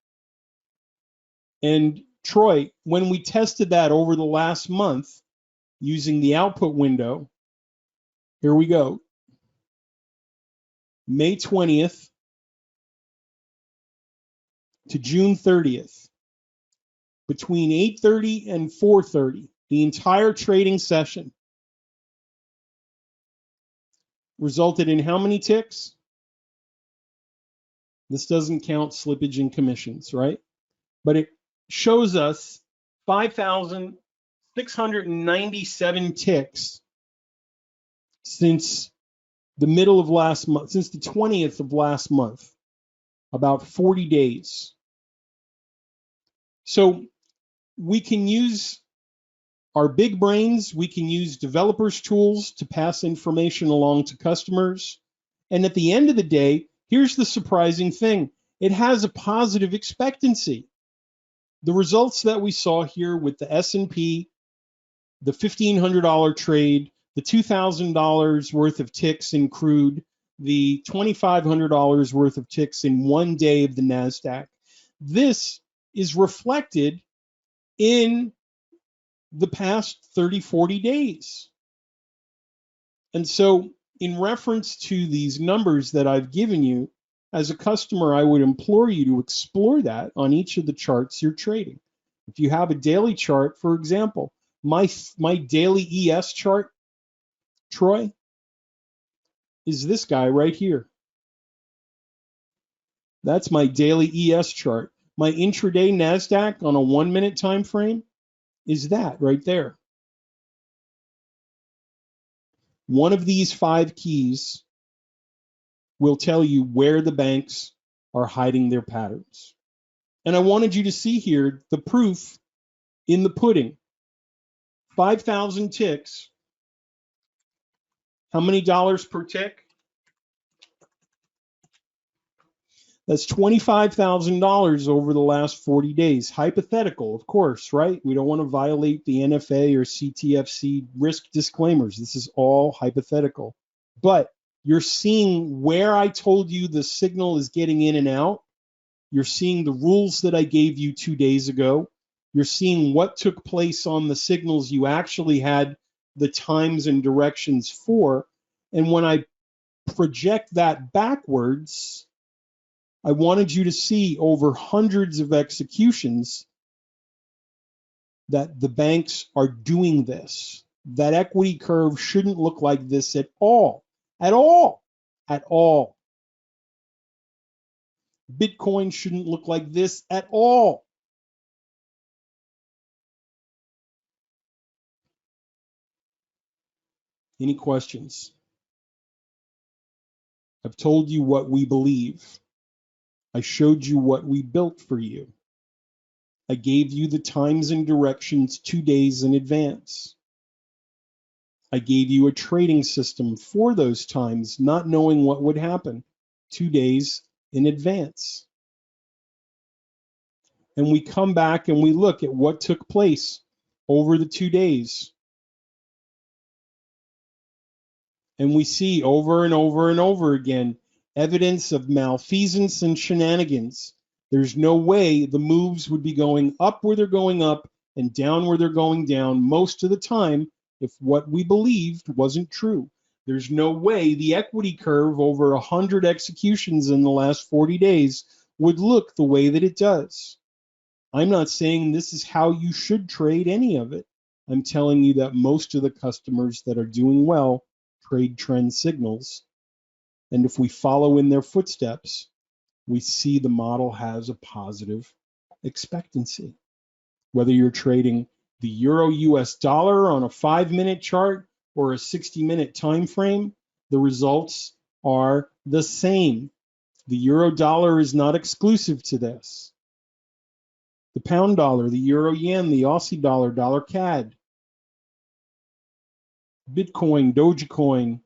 And Troy, when we tested that over the last month using the output window, here we go. May 20th to June 30th, between 8:30 and 4:30, the entire trading session resulted in how many ticks? This doesn't count slippage and commissions, right? But it shows us 5,697 ticks since the middle of last month, since the 20th of last month, about 40 days. So we can use our big brains, we can use developers' tools to pass information along to customers. And at the end of the day, here's the surprising thing. It has a positive expectancy. The results that we saw here with the S&P, the $1,500 trade, the $2,000 worth of ticks in crude, the $2,500 worth of ticks in one day of the NASDAQ. This is reflected in the past 30, 40 days. And so in reference to these numbers that I've given you, as a customer, I would implore you to explore that on each of the charts you're trading. If you have a daily chart, for example, my daily ES chart, Troy, is this guy right here. That's my daily ES chart. My intraday NASDAQ on a 1-minute time frame is that right there. One of these 5 keys will tell you where the banks are hiding their patterns. And I wanted you to see here the proof in the pudding. 5,000 ticks. How many dollars per tick? That's $25,000 over the last 40 days. Hypothetical, of course, right? We don't want to violate the NFA or CTFC risk disclaimers. This is all hypothetical. But you're seeing where I told you the signal is getting in and out. You're seeing the rules that I gave you 2 days ago. You're seeing what took place on the signals you actually had the times and directions for. And when I project that backwards, I wanted you to see over hundreds of executions that the banks are doing this. That equity curve shouldn't look like this at all. At all. At all. Bitcoin shouldn't look like this at all. Any questions? I've told you what we believe. I showed you what we built for you. I gave you the times and directions 2 days in advance. I gave you a trading system for those times, not knowing what would happen 2 days in advance. And we come back and we look at what took place over the 2 days. And we see over and over and over again evidence of malfeasance and shenanigans. There's no way the moves would be going up where they're going up and down where they're going down most of the time if what we believed wasn't true. There's no way the equity curve over 100 executions in the last 40 days would look the way that it does. I'm not saying this is how you should trade any of it. I'm telling you that most of the customers that are doing well trade trend signals. And if we follow in their footsteps, we see the model has a positive expectancy. Whether you're trading the euro US dollar on a 5-minute chart or a 60-minute time frame, the results are the same. The euro dollar is not exclusive to this. The pound dollar, the euro yen, the Aussie dollar, dollar CAD, Bitcoin, Dogecoin,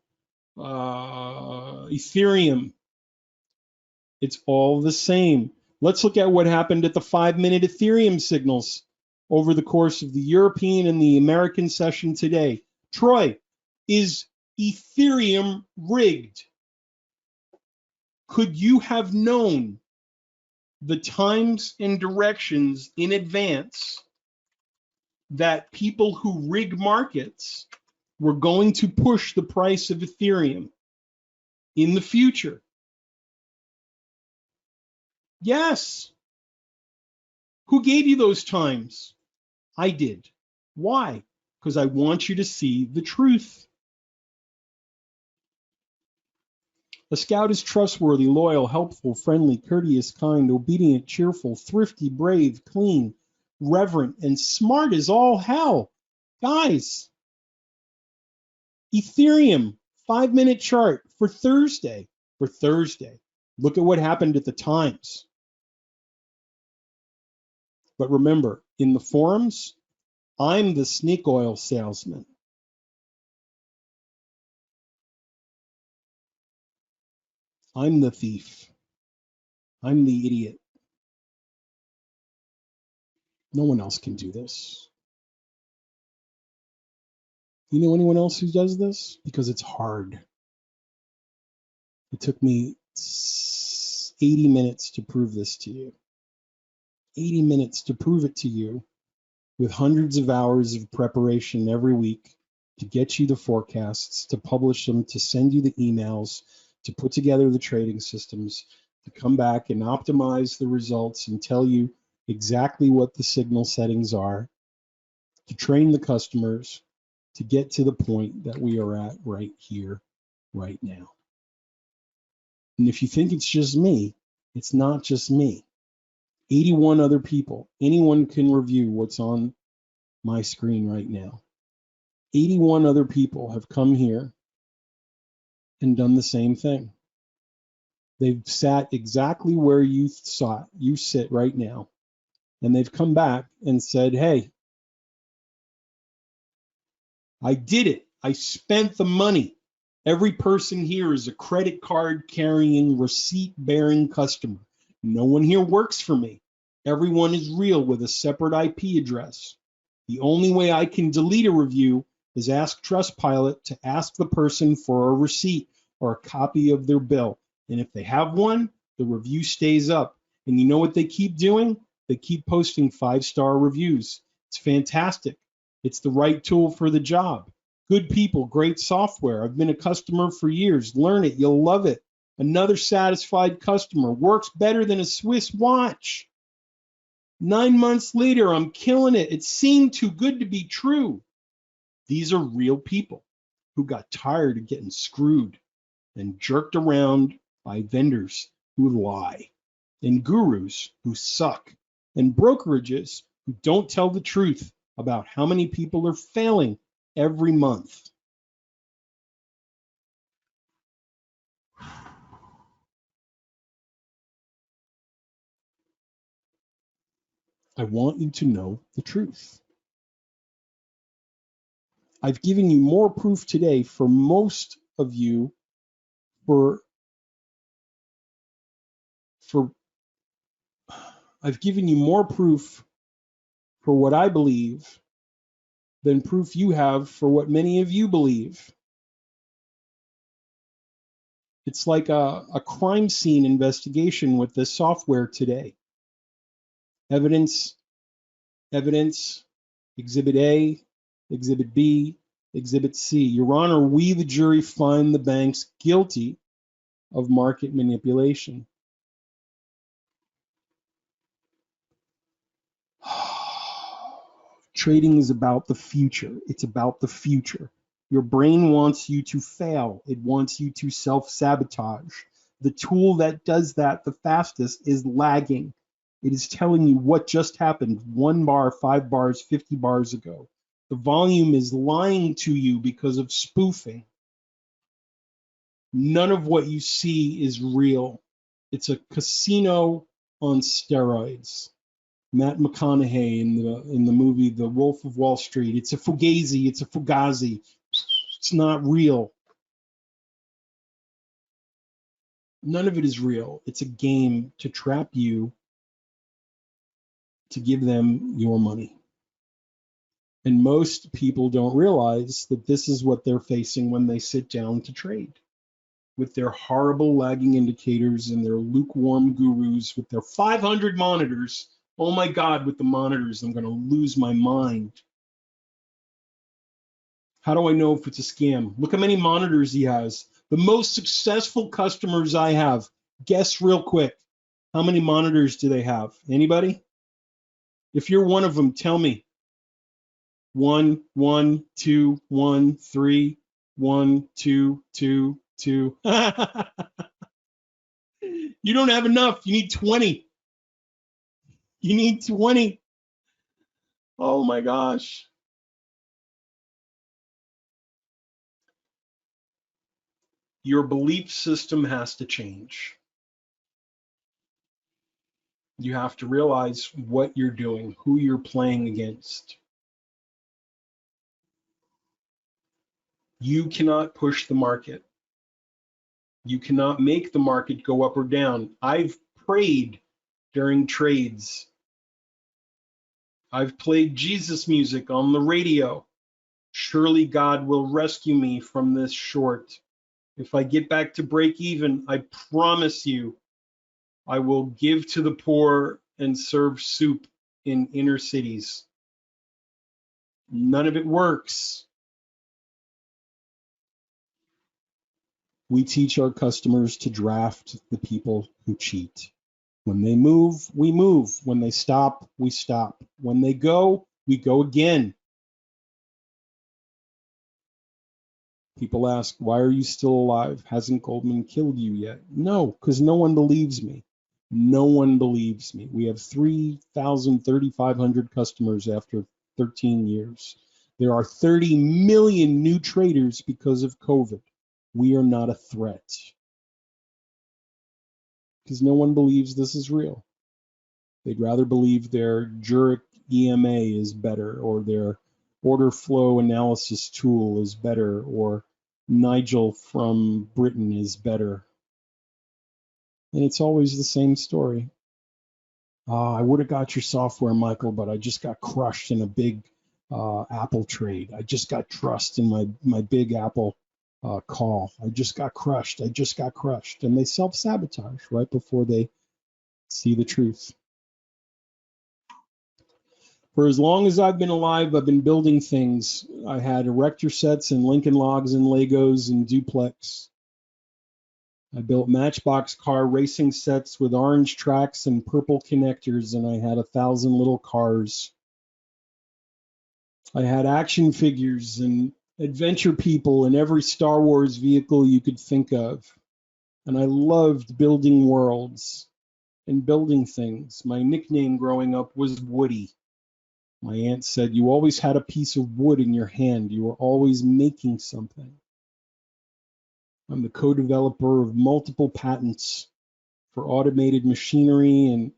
Ethereum, it's all the same. Let's look at what happened at the 5-minute Ethereum signals over the course of the European and the American session today. Troy, is Ethereum rigged? Could you have known the times and directions in advance that people who rig markets were going to push the price of Ethereum in the future? Yes. Who gave you those times? I did. Why? Because I want you to see the truth. A scout is trustworthy, loyal, helpful, friendly, courteous, kind, obedient, cheerful, thrifty, brave, clean, reverent, and smart as all hell. Guys, Ethereum 5-minute chart for Thursday. Look at what happened at the times. But remember, in the forums, I'm the snake oil salesman. I'm the thief. I'm the idiot. No one else can do this. You know anyone else who does this? Because it's hard. It took me 80 minutes to prove this to you. 80 minutes to prove it to you with hundreds of hours of preparation every week to get you the forecasts, to publish them, to send you the emails, to put together the trading systems, to come back and optimize the results and tell you exactly what the signal settings are, to train the customers, to get to the point that we are at right here, right now. And if you think it's just me, it's not just me. 81 other people. Anyone can review what's on my screen right now. 81 other people have come here and done the same thing. They've sat exactly where you sit right now. And they've come back and said, hey, I did it. I spent the money. Every person here is a credit card carrying, receipt bearing customer. No one here works for me. Everyone is real with a separate IP address. The only way I can delete a review is ask Trustpilot to ask the person for a receipt or a copy of their bill. And if they have one, the review stays up. And you know what they keep doing? They keep posting 5-star reviews. It's fantastic. It's the right tool for the job. Good people, great software. I've been a customer for years. Learn it. You'll love it. Another satisfied customer. Works better than a Swiss watch. 9 months later, I'm killing it. It seemed too good to be true. These are real people who got tired of getting screwed and jerked around by vendors who lie. and gurus who suck, and brokerages who don't tell the truth about how many people are failing every month. I want you to know the truth. I've given you more proof today for most of you I've given you more proof for what I believe than proof you have for what many of you believe. It's like a crime scene investigation with this software today. Evidence, Exhibit A, Exhibit B, Exhibit C. Your Honor, we, the jury, find the banks guilty of market manipulation. Trading is about the future. It's about the future. Your brain wants you to fail. It wants you to self-sabotage. The tool that does that the fastest is lagging. It is telling you what just happened 1 bar, 5 bars, 50 bars ago. The volume is lying to you because of spoofing. None of what you see is real. It's a casino on steroids. Matt McConaughey in the movie The Wolf of Wall Street. It's a fugazi. It's a fugazi. It's not real. None of it is real. It's a game to trap you, to give them your money. And most people don't realize that this is what they're facing when they sit down to trade, with their horrible lagging indicators and their lukewarm gurus with their 500 monitors. Oh my God, with the monitors, I'm going to lose my mind. How do I know if it's a scam? Look how many monitors he has. The most successful customers I have, guess real quick, how many monitors do they have? Anybody? If you're one of them, tell me. 1, 1, 2, 1, 3, 1, 2, 2, 2. You don't have enough. You need 20. You need 20. Oh my gosh. Your belief system has to change. You have to realize what you're doing, who you're playing against. You cannot push the market. You cannot make the market go up or down. I've prayed during trades. I've played Jesus music on the radio. Surely God will rescue me from this short. If I get back to break even, I promise you, I will give to the poor and serve soup in inner cities. None of it works. We teach our customers to draft the people who cheat. When they move, we move. When they stop, we stop. When they go, we go again. People ask, why are you still alive? Hasn't Goldman killed you yet? No, because no one believes me. No one believes me. We have 3,500 customers after 13 years. There are 30 million new traders because of COVID. We are not a threat. Because no one believes this is real. They'd rather believe their Jurek EMA is better, or their order flow analysis tool is better, or Nigel from Britain is better. And it's always the same story. I would have got your software, Michael, but I just got crushed in a big Apple trade. I just got trust in my big Apple call. I just got crushed. And they self-sabotage right before they see the truth. For as long as I've been alive, I've been building things. I had erector sets and Lincoln Logs and Legos and duplex. I built Matchbox car racing sets with orange tracks and purple connectors, and I had 1,000 little cars. I had action figures and adventure people in every Star Wars vehicle you could think of. And I loved building worlds. and building things. My nickname growing up was Woody. My aunt said, you always had a piece of wood in your hand. You were always making something. I'm the co-developer of multiple patents for automated machinery and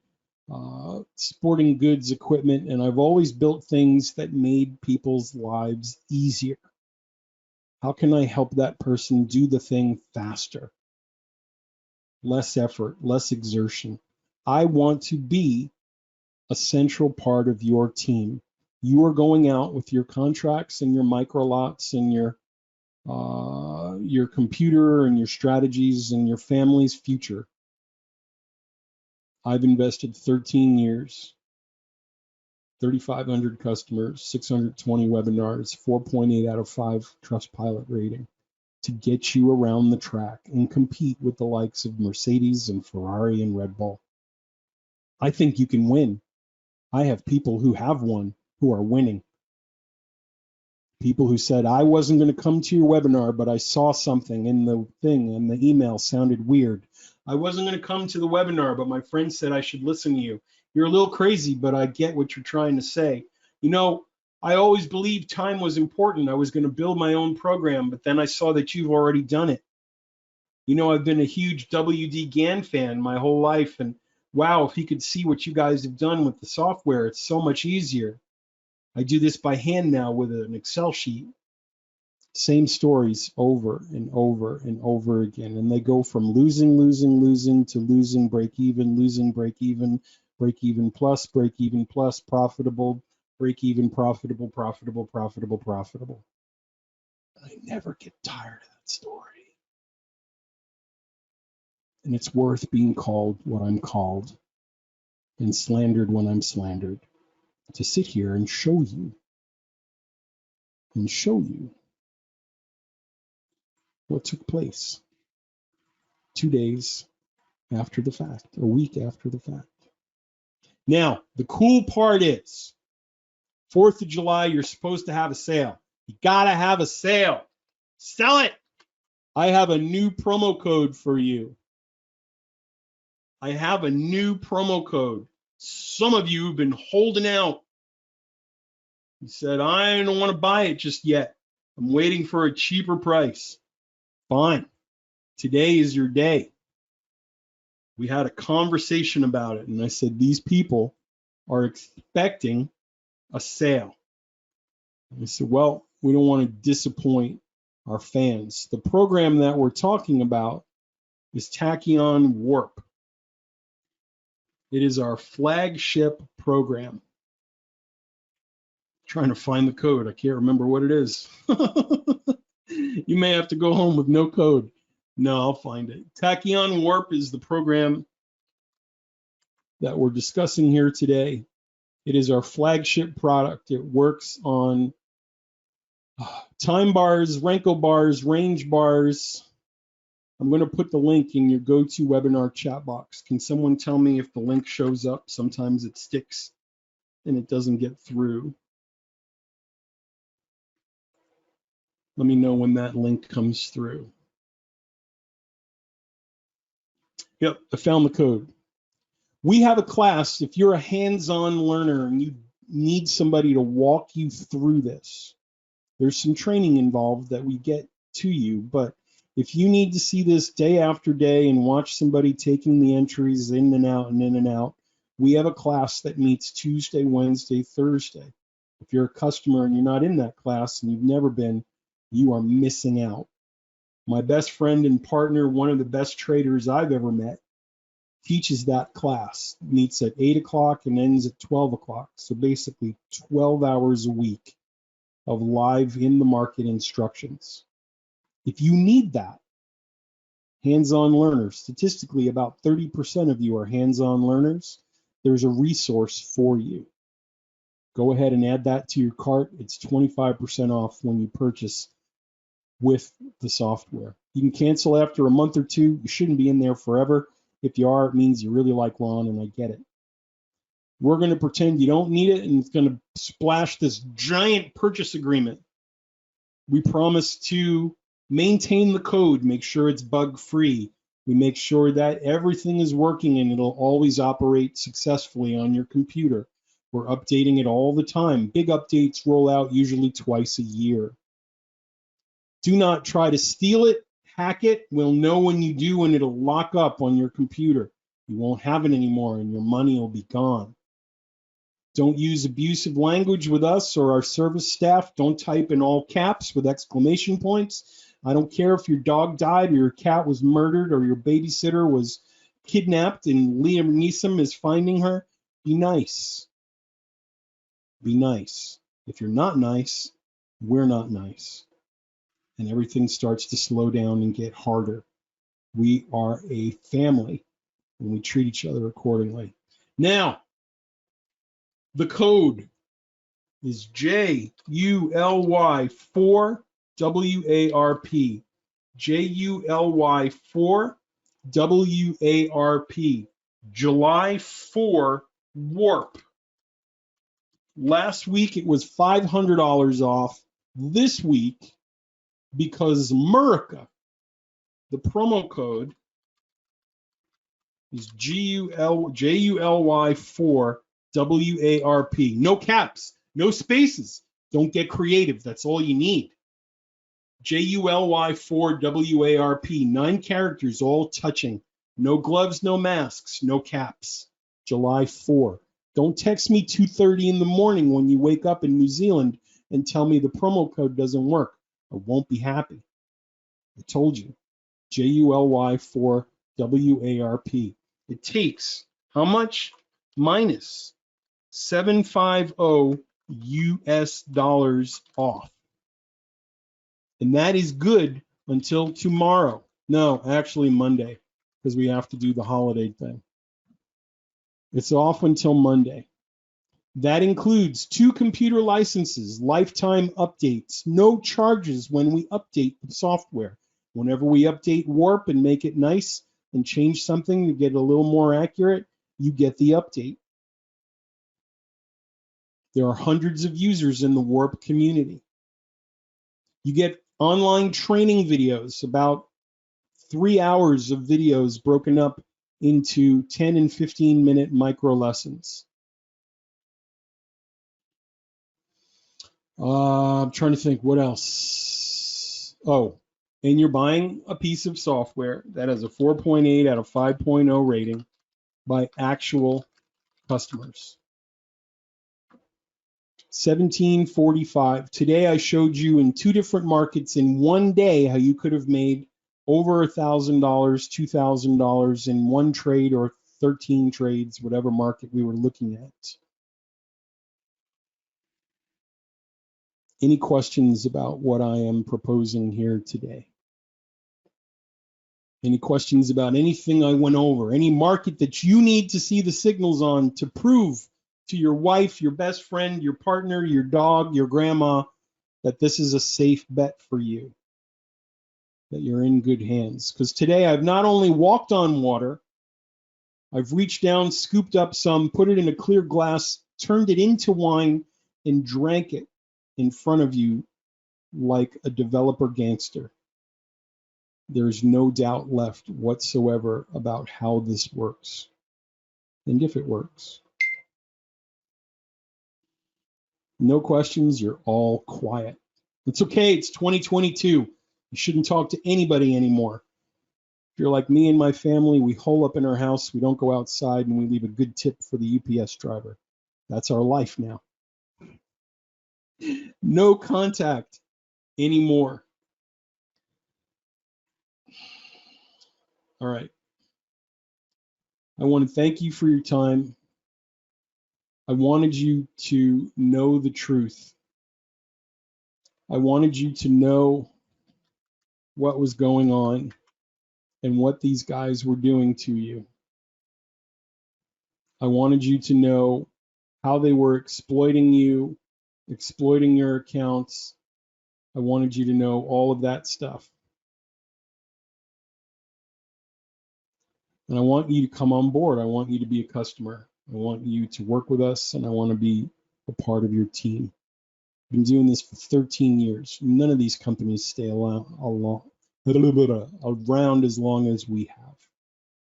sporting goods equipment, and I've always built things that made people's lives easier. How can I help that person do the thing faster? Less effort, less exertion. I want to be a central part of your team. You are going out with your contracts and your micro lots and your computer and your strategies and your family's future. I've invested 13 years, 3,500 customers, 620 webinars, 4.8 out of 5 Trustpilot rating to get you around the track and compete with the likes of Mercedes and Ferrari and Red Bull. I think you can win. I have people who have won who are winning. People who said, I wasn't going to come to your webinar, but I saw something in the thing and the email sounded weird. I wasn't going to come to the webinar, but my friend said I should listen to you. You're a little crazy, but I get what you're trying to say. You know, I always believed time was important. I was going to build my own program, but then I saw that you've already done it. You know, I've been a huge WD Gann fan my whole life, and wow, if he could see what you guys have done with the software, it's so much easier. I do this by hand now with an Excel sheet. Same stories over and over and over again. And they go from losing to losing, break even plus, profitable, break even, profitable. I never get tired of that story. And it's worth being called what I'm called and slandered when I'm slandered, to sit here and show you what took place 2 days after the fact, a week after the fact. Now, the cool part is 4th of July, you're supposed to have a sale. You gotta have a sale. Sell it. I have a new promo code for you. I have a new promo code. Some of you have been holding out. You said, I don't want to buy it just yet. I'm waiting for a cheaper price. Fine. Today is your day. We had a conversation about it, and I said, these people are expecting a sale. And I said, well, we don't want to disappoint our fans. The program that we're talking about is TachEon Warp. It is our flagship program. Trying to find the code. I can't remember what it is. You may have to go home with no code. No, I'll find it. TachEon Warp is the program that we're discussing here today. It is our flagship product. It works on time bars, Renko bars, range bars. I'm going to put the link in your GoToWebinar chat box. Can someone tell me if the link shows up? Sometimes it sticks and it doesn't get through. Let me know when that link comes through. Yep, I found the code. We have a class. If you're a hands-on learner and you need somebody to walk you through this, there's some training involved that we get to you. But if you need to see this day after day and watch somebody taking the entries in and out, we have a class that meets Tuesday, Wednesday, Thursday. If you're a customer and you're not in that class and you've never been, you are missing out. My best friend and partner, one of the best traders I've ever met, teaches that class. Meets at 8 o'clock and ends at 12 o'clock. So basically 12 hours a week of live in the market instructions. If you need that, hands-on learners, statistically about 30% of you are hands-on learners, there's a resource for you. Go ahead and add that to your cart. It's 25% off when you purchase with the software. You can cancel after a month or two. You shouldn't be in there forever. If you are, it means you really like Ron, and I get it. We're going to pretend you don't need it, and it's going to splash this giant purchase agreement. We promise to maintain the code, make sure it's bug-free, We make sure that everything is working and it'll always operate successfully on your computer. We're updating it all the time. Big updates roll out usually twice a year. Do not try to steal it, hack it. We'll know when you do, and it'll lock up on your computer. You won't have it anymore and your money will be gone. Don't use abusive language with us or our service staff. Don't type in all caps with exclamation points. I don't care if your dog died or your cat was murdered or your babysitter was kidnapped and Liam Neeson is finding her. Be nice. Be nice. If you're not nice, we're not nice. And everything starts to slow down and get harder. We are a family and we treat each other accordingly. Now, the code is JULY4WARP. JULY4WARP. July 4 warp. Last week it was $500 off. This week, because America, the promo code is JULY4WARP. No caps, no spaces. Don't get creative. That's all you need. JULY4WARP. 9 characters, all touching. No gloves, no masks, no caps. July 4. Don't text me 2:30 in the morning when you wake up in New Zealand and tell me the promo code doesn't work. I won't be happy. I told you. JULY4WARP. It takes how much? Minus $750 US off. And that is good until tomorrow. No, actually Monday, because we have to do the holiday thing. It's off until Monday. That includes 2 computer licenses, lifetime updates, no charges when we update the software. Whenever we update Warp and make it nice and change something to get a little more accurate, you get the update. There are hundreds of users in the Warp community. You get online training videos, about 3 hours of videos broken up into 10 and 15-minute micro lessons. I'm trying to think what else. Oh, and you're buying a piece of software that has a 4.8 out of 5.0 rating by actual customers. $17.45. Today I showed you in 2 different markets in one day how you could have made over $1,000, $2,000 in one trade or 13 trades, whatever market we were looking at. Any questions about what I am proposing here today? Any questions about anything I went over? Any market that you need to see the signals on to prove to your wife, your best friend, your partner, your dog, your grandma, that this is a safe bet for you, that you're in good hands? Because today I've not only walked on water, I've reached down, scooped up some, put it in a clear glass, turned it into wine, and drank it in front of you like a developer gangster. There's no doubt left whatsoever about how this works and if it works. No questions, you're all quiet. It's okay, it's 2022. You shouldn't talk to anybody anymore. If you're like me and my family, we hole up in our house, we don't go outside, and we leave a good tip for the UPS driver. That's our life now. No contact anymore. All right. I want to thank you for your time. I wanted you to know the truth. I wanted you to know what was going on and what these guys were doing to you. I wanted you to know how they were exploiting you, exploiting your accounts. I wanted you to know all of that stuff. And I want you to come on board. I want you to be a customer. I want you to work with us, and I want to be a part of your team. I've been doing this for 13 years. None of these companies stay around as long as we have.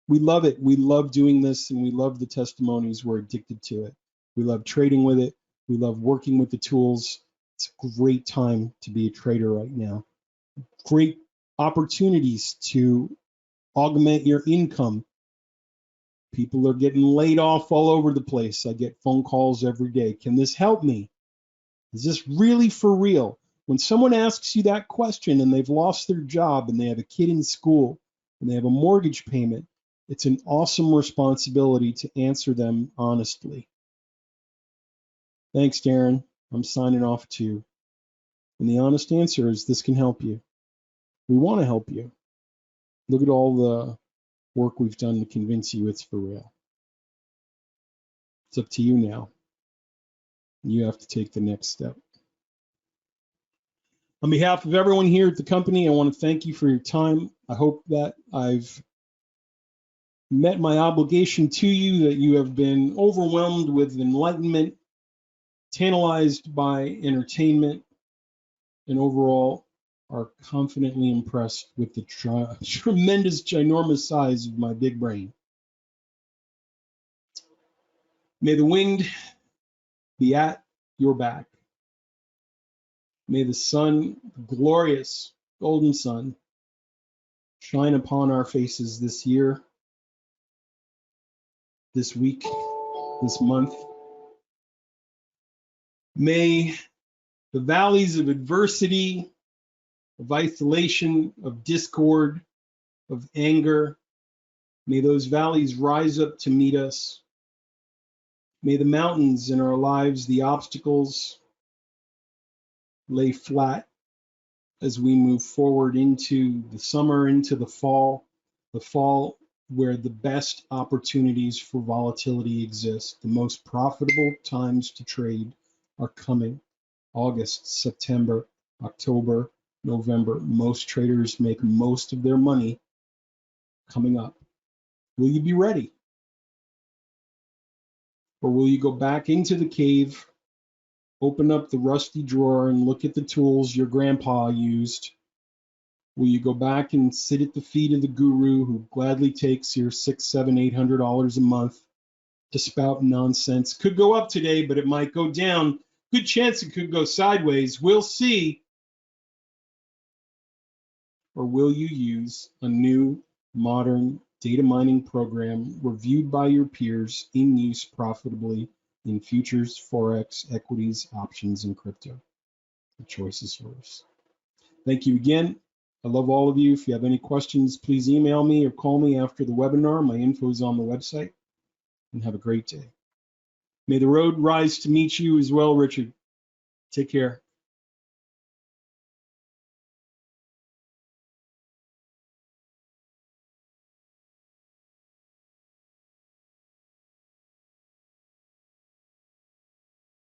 We love it. We love doing this, and we love the testimonies. We're addicted to it. We love trading with it. We love working with the tools. It's a great time to be a trader right now. Great opportunities to augment your income. People are getting laid off all over the place. I get phone calls every day. Can this help me? Is this really for real? When someone asks you that question and they've lost their job and they have a kid in school and they have a mortgage payment, it's an awesome responsibility to answer them honestly. Thanks, Darren. I'm signing off too. And the honest answer is this can help you. We want to help you. Look at all the work we've done to convince you it's for real. It's up to you now. You have to take the next step. On behalf of everyone here at the company, I want to thank you for your time. I hope that I've met my obligation to you, that you have been overwhelmed with enlightenment, tantalized by entertainment, and overall are confidently impressed with the tremendous, ginormous size of my big brain. May the wind be at your back. May the sun, the glorious golden sun, shine upon our faces this year, this week, this month. May the valleys of adversity, of isolation, of discord, of anger, may those valleys rise up to meet us. May the mountains in our lives, the obstacles, lay flat as we move forward into the summer, into the fall where the best opportunities for volatility exist. The most profitable times to trade are coming. August, September, October, November. Most traders make most of their money coming up. Will you be ready? Or will you go back into the cave, open up the rusty drawer and look at the tools your grandpa used? Will you go back and sit at the feet of the guru who gladly takes your $600, $700, $800 a month to spout nonsense? Could go up today, but it might go down. Good chance it could go sideways. We'll see. Or will you use a new, modern data mining program reviewed by your peers in use profitably in futures, forex, equities, options, and crypto? The choice is yours. Thank you again. I love all of you. If you have any questions, please email me or call me after the webinar. My info is on the website. And have a great day. May the road rise to meet you as well, Richard. Take care.